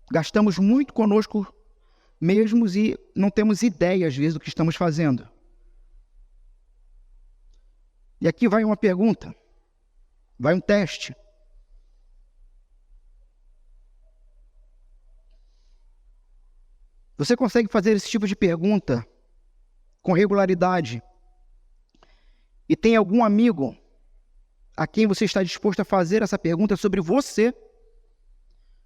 Gastamos muito conosco mesmos e não temos ideia, às vezes, do que estamos fazendo. E aqui vai uma pergunta, vai um teste. Você consegue fazer esse tipo de pergunta com regularidade? E tem algum amigo a quem você está disposto a fazer essa pergunta sobre você?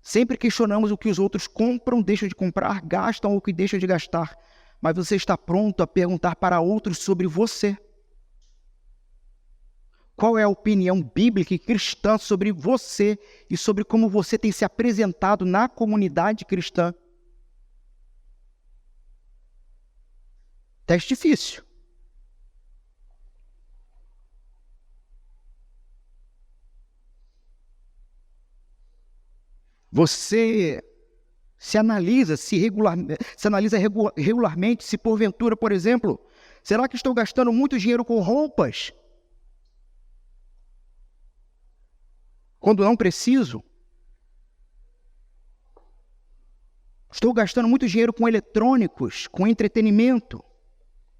Sempre questionamos o que os outros compram, deixam de comprar, gastam ou o que deixam de gastar. Mas você está pronto a perguntar para outros sobre você? Qual é a opinião bíblica e cristã sobre você e sobre como você tem se apresentado na comunidade cristã? Teste difícil. Você se analisa, regularmente, se porventura, por exemplo, será que estou gastando muito dinheiro com roupas? Quando não preciso? Estou gastando muito dinheiro com eletrônicos, com entretenimento,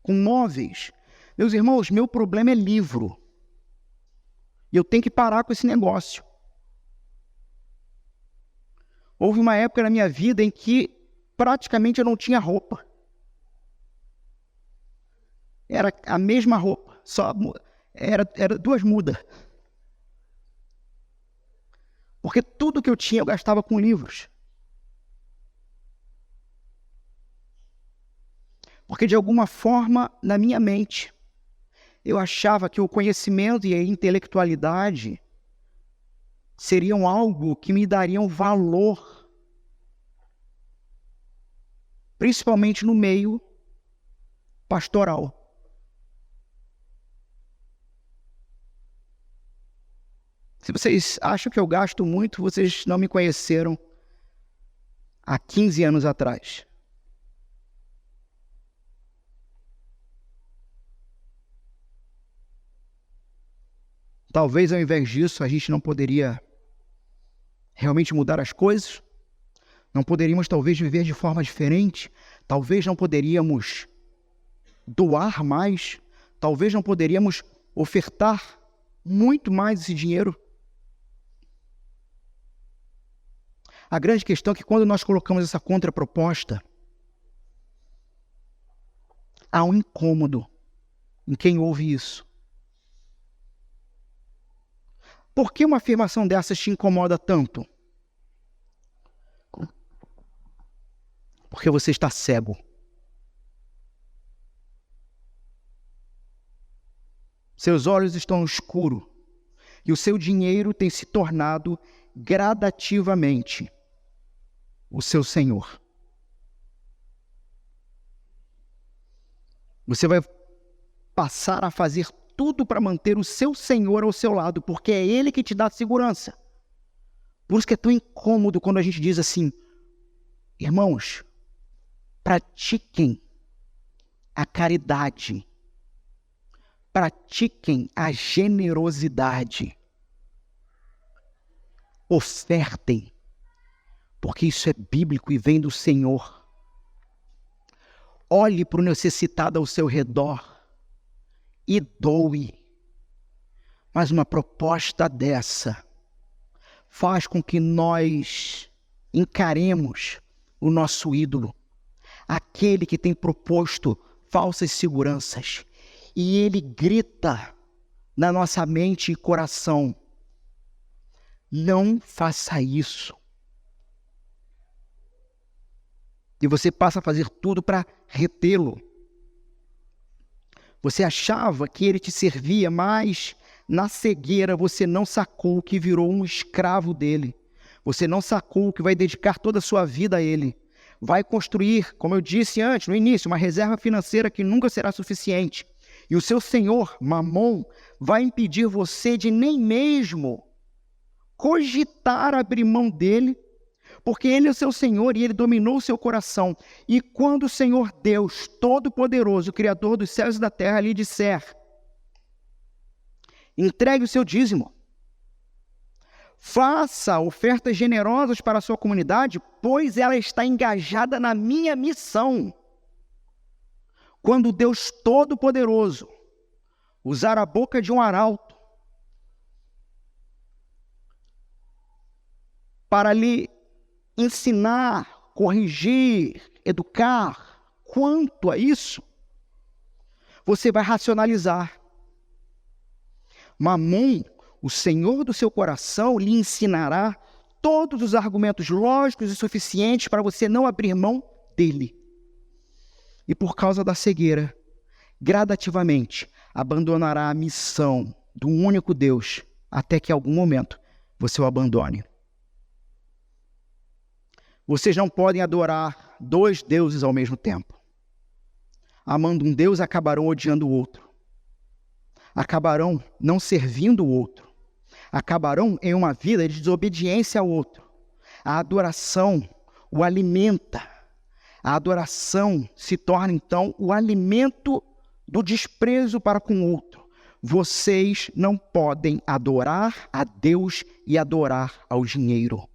com móveis. Meus irmãos, meu problema é livro. E eu tenho que parar com esse negócio. Houve uma época na minha vida em que praticamente eu não tinha roupa. Era a mesma roupa, só era 2 mudas. Porque tudo que eu tinha eu gastava com livros. Porque de alguma forma, na minha mente, eu achava que o conhecimento e a intelectualidade seriam algo que me dariam valor, principalmente no meio pastoral. Se vocês acham que eu gasto muito, vocês não me conheceram há 15 anos atrás. Talvez ao invés disso a gente não poderia realmente mudar as coisas, não poderíamos talvez viver de forma diferente, talvez não poderíamos doar mais, talvez não poderíamos ofertar muito mais esse dinheiro. A grande questão é que quando nós colocamos essa contraproposta, há um incômodo em quem ouve isso. Por que uma afirmação dessas te incomoda tanto? Porque você está cego. Seus olhos estão escuros e o seu dinheiro tem se tornado gradativamente o seu Senhor. Você vai passar a fazer tudo para manter o seu Senhor ao seu lado, porque é Ele que te dá segurança. Por isso que é tão incômodo quando a gente diz assim: irmãos, pratiquem a caridade, pratiquem a generosidade, ofertem, porque isso é bíblico e vem do Senhor. Olhe para o necessitado ao seu redor e doe. Mas uma proposta dessa faz com que nós encaremos o nosso ídolo, aquele que tem proposto falsas seguranças, e ele grita na nossa mente e coração: não faça isso. E você passa a fazer tudo para retê-lo. Você achava que ele te servia, mas na cegueira você não sacou que virou um escravo dele. Você não sacou que vai dedicar toda a sua vida a ele. Vai construir, como eu disse antes, no início, uma reserva financeira que nunca será suficiente. E o seu senhor, Mamon, vai impedir você de nem mesmo cogitar abrir mão dele, porque ele é o seu Senhor e ele dominou o seu coração. E quando o Senhor Deus Todo-Poderoso, Criador dos céus e da terra, lhe disser: entregue o seu dízimo, faça ofertas generosas para a sua comunidade, pois ela está engajada na minha missão. Quando Deus Todo-Poderoso usar a boca de um arauto para lhe ensinar, corrigir, educar, quanto a isso, você vai racionalizar. Mamon, o senhor do seu coração, lhe ensinará todos os argumentos lógicos e suficientes para você não abrir mão dele. E por causa da cegueira, gradativamente abandonará a missão do único Deus, até que em algum momento você o abandone. Vocês não podem adorar 2 deuses ao mesmo tempo. Amando um Deus, acabarão odiando o outro. Acabarão não servindo o outro. Acabarão em uma vida de desobediência ao outro. A adoração o alimenta. A adoração se torna, então, o alimento do desprezo para com o outro. Vocês não podem adorar a Deus e adorar ao dinheiro.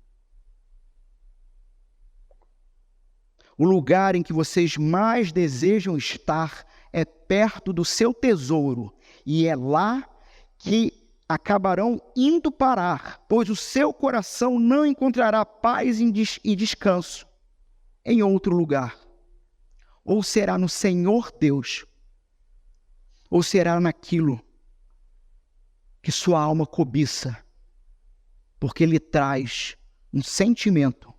O lugar em que vocês mais desejam estar é perto do seu tesouro, e é lá que acabarão indo parar, pois o seu coração não encontrará paz e descanso em outro lugar. Ou será no Senhor Deus, ou será naquilo que sua alma cobiça, porque ele traz um sentimento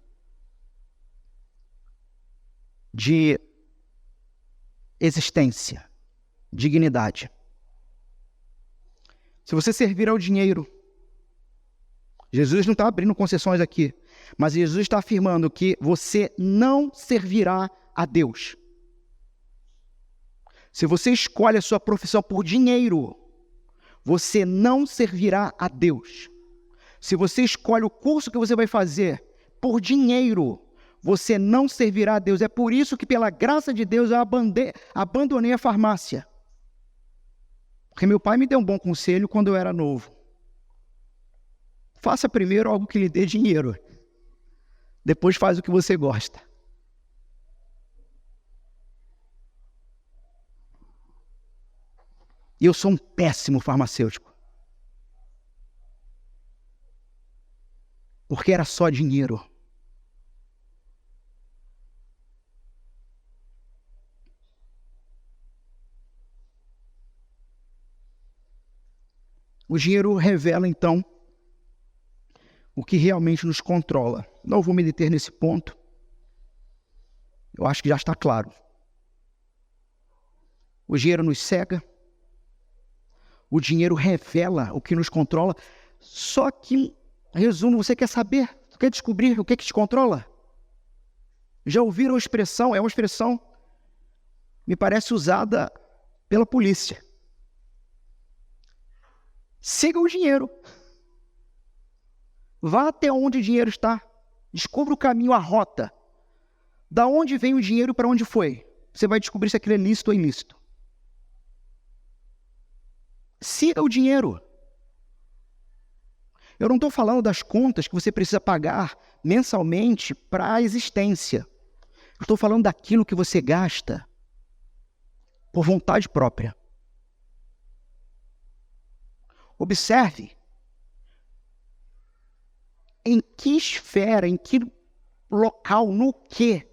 de existência, dignidade. Se você servir ao dinheiro, Jesus não está abrindo concessões aqui, mas Jesus está afirmando que você não servirá a Deus. Se você escolhe a sua profissão por dinheiro, você não servirá a Deus. Se você escolhe o curso que você vai fazer por dinheiro, você não servirá a Deus. É por isso que, pela graça de Deus, eu abandonei a farmácia. Porque meu pai me deu um bom conselho quando eu era novo. Faça primeiro algo que lhe dê dinheiro. Depois faz o que você gosta. E eu sou um péssimo farmacêutico. Porque era só dinheiro. O dinheiro revela, então, o que realmente nos controla. Não vou me deter nesse ponto. Eu acho que já está claro. O dinheiro nos cega. O dinheiro revela o que nos controla. Só que, resumo, você quer saber? Você quer descobrir o que te controla? Já ouviram a expressão? É uma expressão, me parece, usada pela polícia. Siga o dinheiro. Vá até onde o dinheiro está. Descubra o caminho, a rota. Da onde vem o dinheiro e para onde foi? Você vai descobrir se aquilo é lícito ou ilícito. Siga o dinheiro. Eu não estou falando das contas que você precisa pagar mensalmente para a existência. Eu estou falando daquilo que você gasta por vontade própria. Observe em que esfera, em que local, no que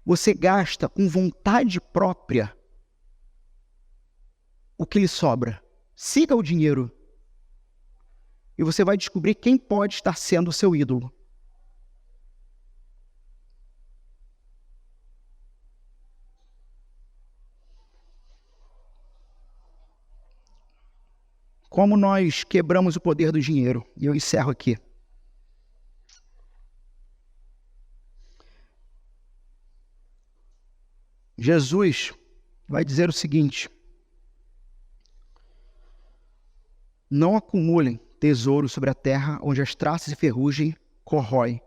você gasta com vontade própria o que lhe sobra. Siga o dinheiro. E você vai descobrir quem pode estar sendo o seu ídolo. Como nós quebramos o poder do dinheiro. E eu encerro aqui. Jesus vai dizer o seguinte: não acumulem tesouros sobre a terra, onde as traças e ferrugem corroem,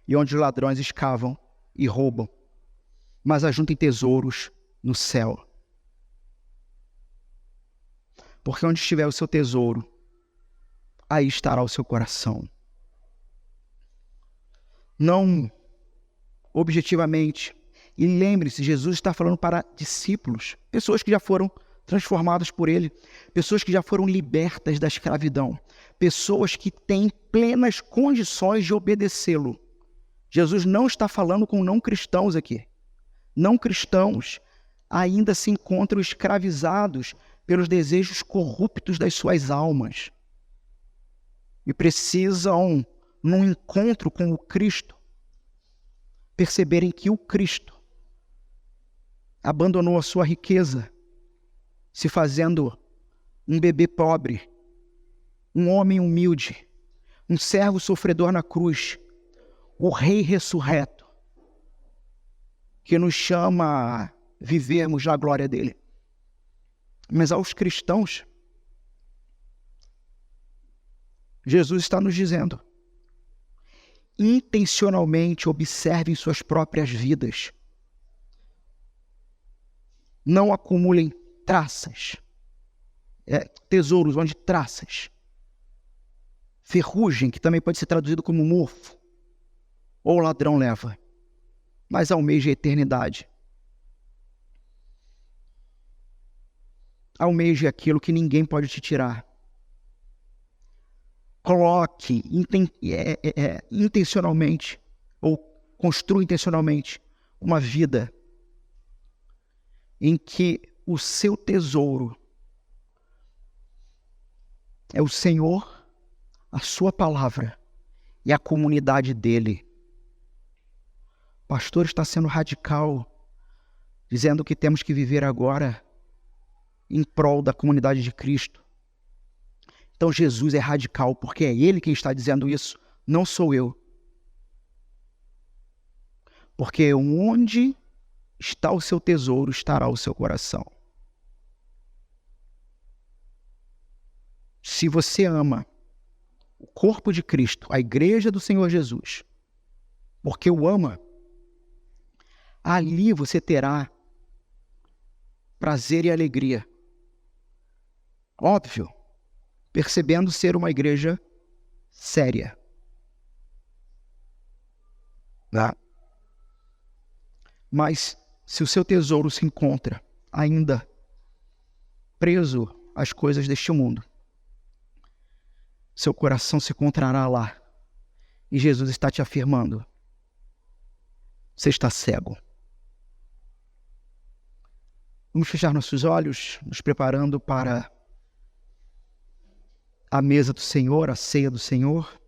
e onde os ladrões escavam e roubam, mas ajuntem tesouros no céu. Porque onde estiver o seu tesouro, aí estará o seu coração. Não objetivamente. E lembre-se, Jesus está falando para discípulos, pessoas que já foram transformadas por ele, pessoas que já foram libertas da escravidão, pessoas que têm plenas condições de obedecê-lo. Jesus não está falando com não cristãos aqui. Não cristãos ainda se encontram escravizados pelos desejos corruptos das suas almas e precisam, num encontro com o Cristo, perceberem que o Cristo abandonou a sua riqueza, se fazendo um bebê pobre, um homem humilde, um servo sofredor na cruz, o Rei ressurreto, que nos chama a vivermos na glória dele. Mas aos cristãos, Jesus está nos dizendo: intencionalmente observem suas próprias vidas. Não acumulem traças, tesouros onde traças, ferrugem, que também pode ser traduzido como mofo, ou ladrão leva, mas almeje a eternidade. Almeje aquilo que ninguém pode te tirar. coloque intencionalmente, ou construa intencionalmente, uma vida em que o seu tesouro é o Senhor, a sua palavra e a comunidade dele. O pastor está sendo radical, dizendo que temos que viver agora em prol da comunidade de Cristo. Então Jesus é radical, porque é ele quem está dizendo isso, não sou eu. Porque onde está o seu tesouro, estará o seu coração. Se você ama o corpo de Cristo, a igreja do Senhor Jesus, porque o ama, ali você terá prazer e alegria. Óbvio, percebendo ser uma igreja séria. Né? Mas se o seu tesouro se encontra ainda preso às coisas deste mundo, seu coração se encontrará lá. E Jesus está te afirmando: você está cego. Vamos fechar nossos olhos, nos preparando para a mesa do Senhor, a ceia do Senhor.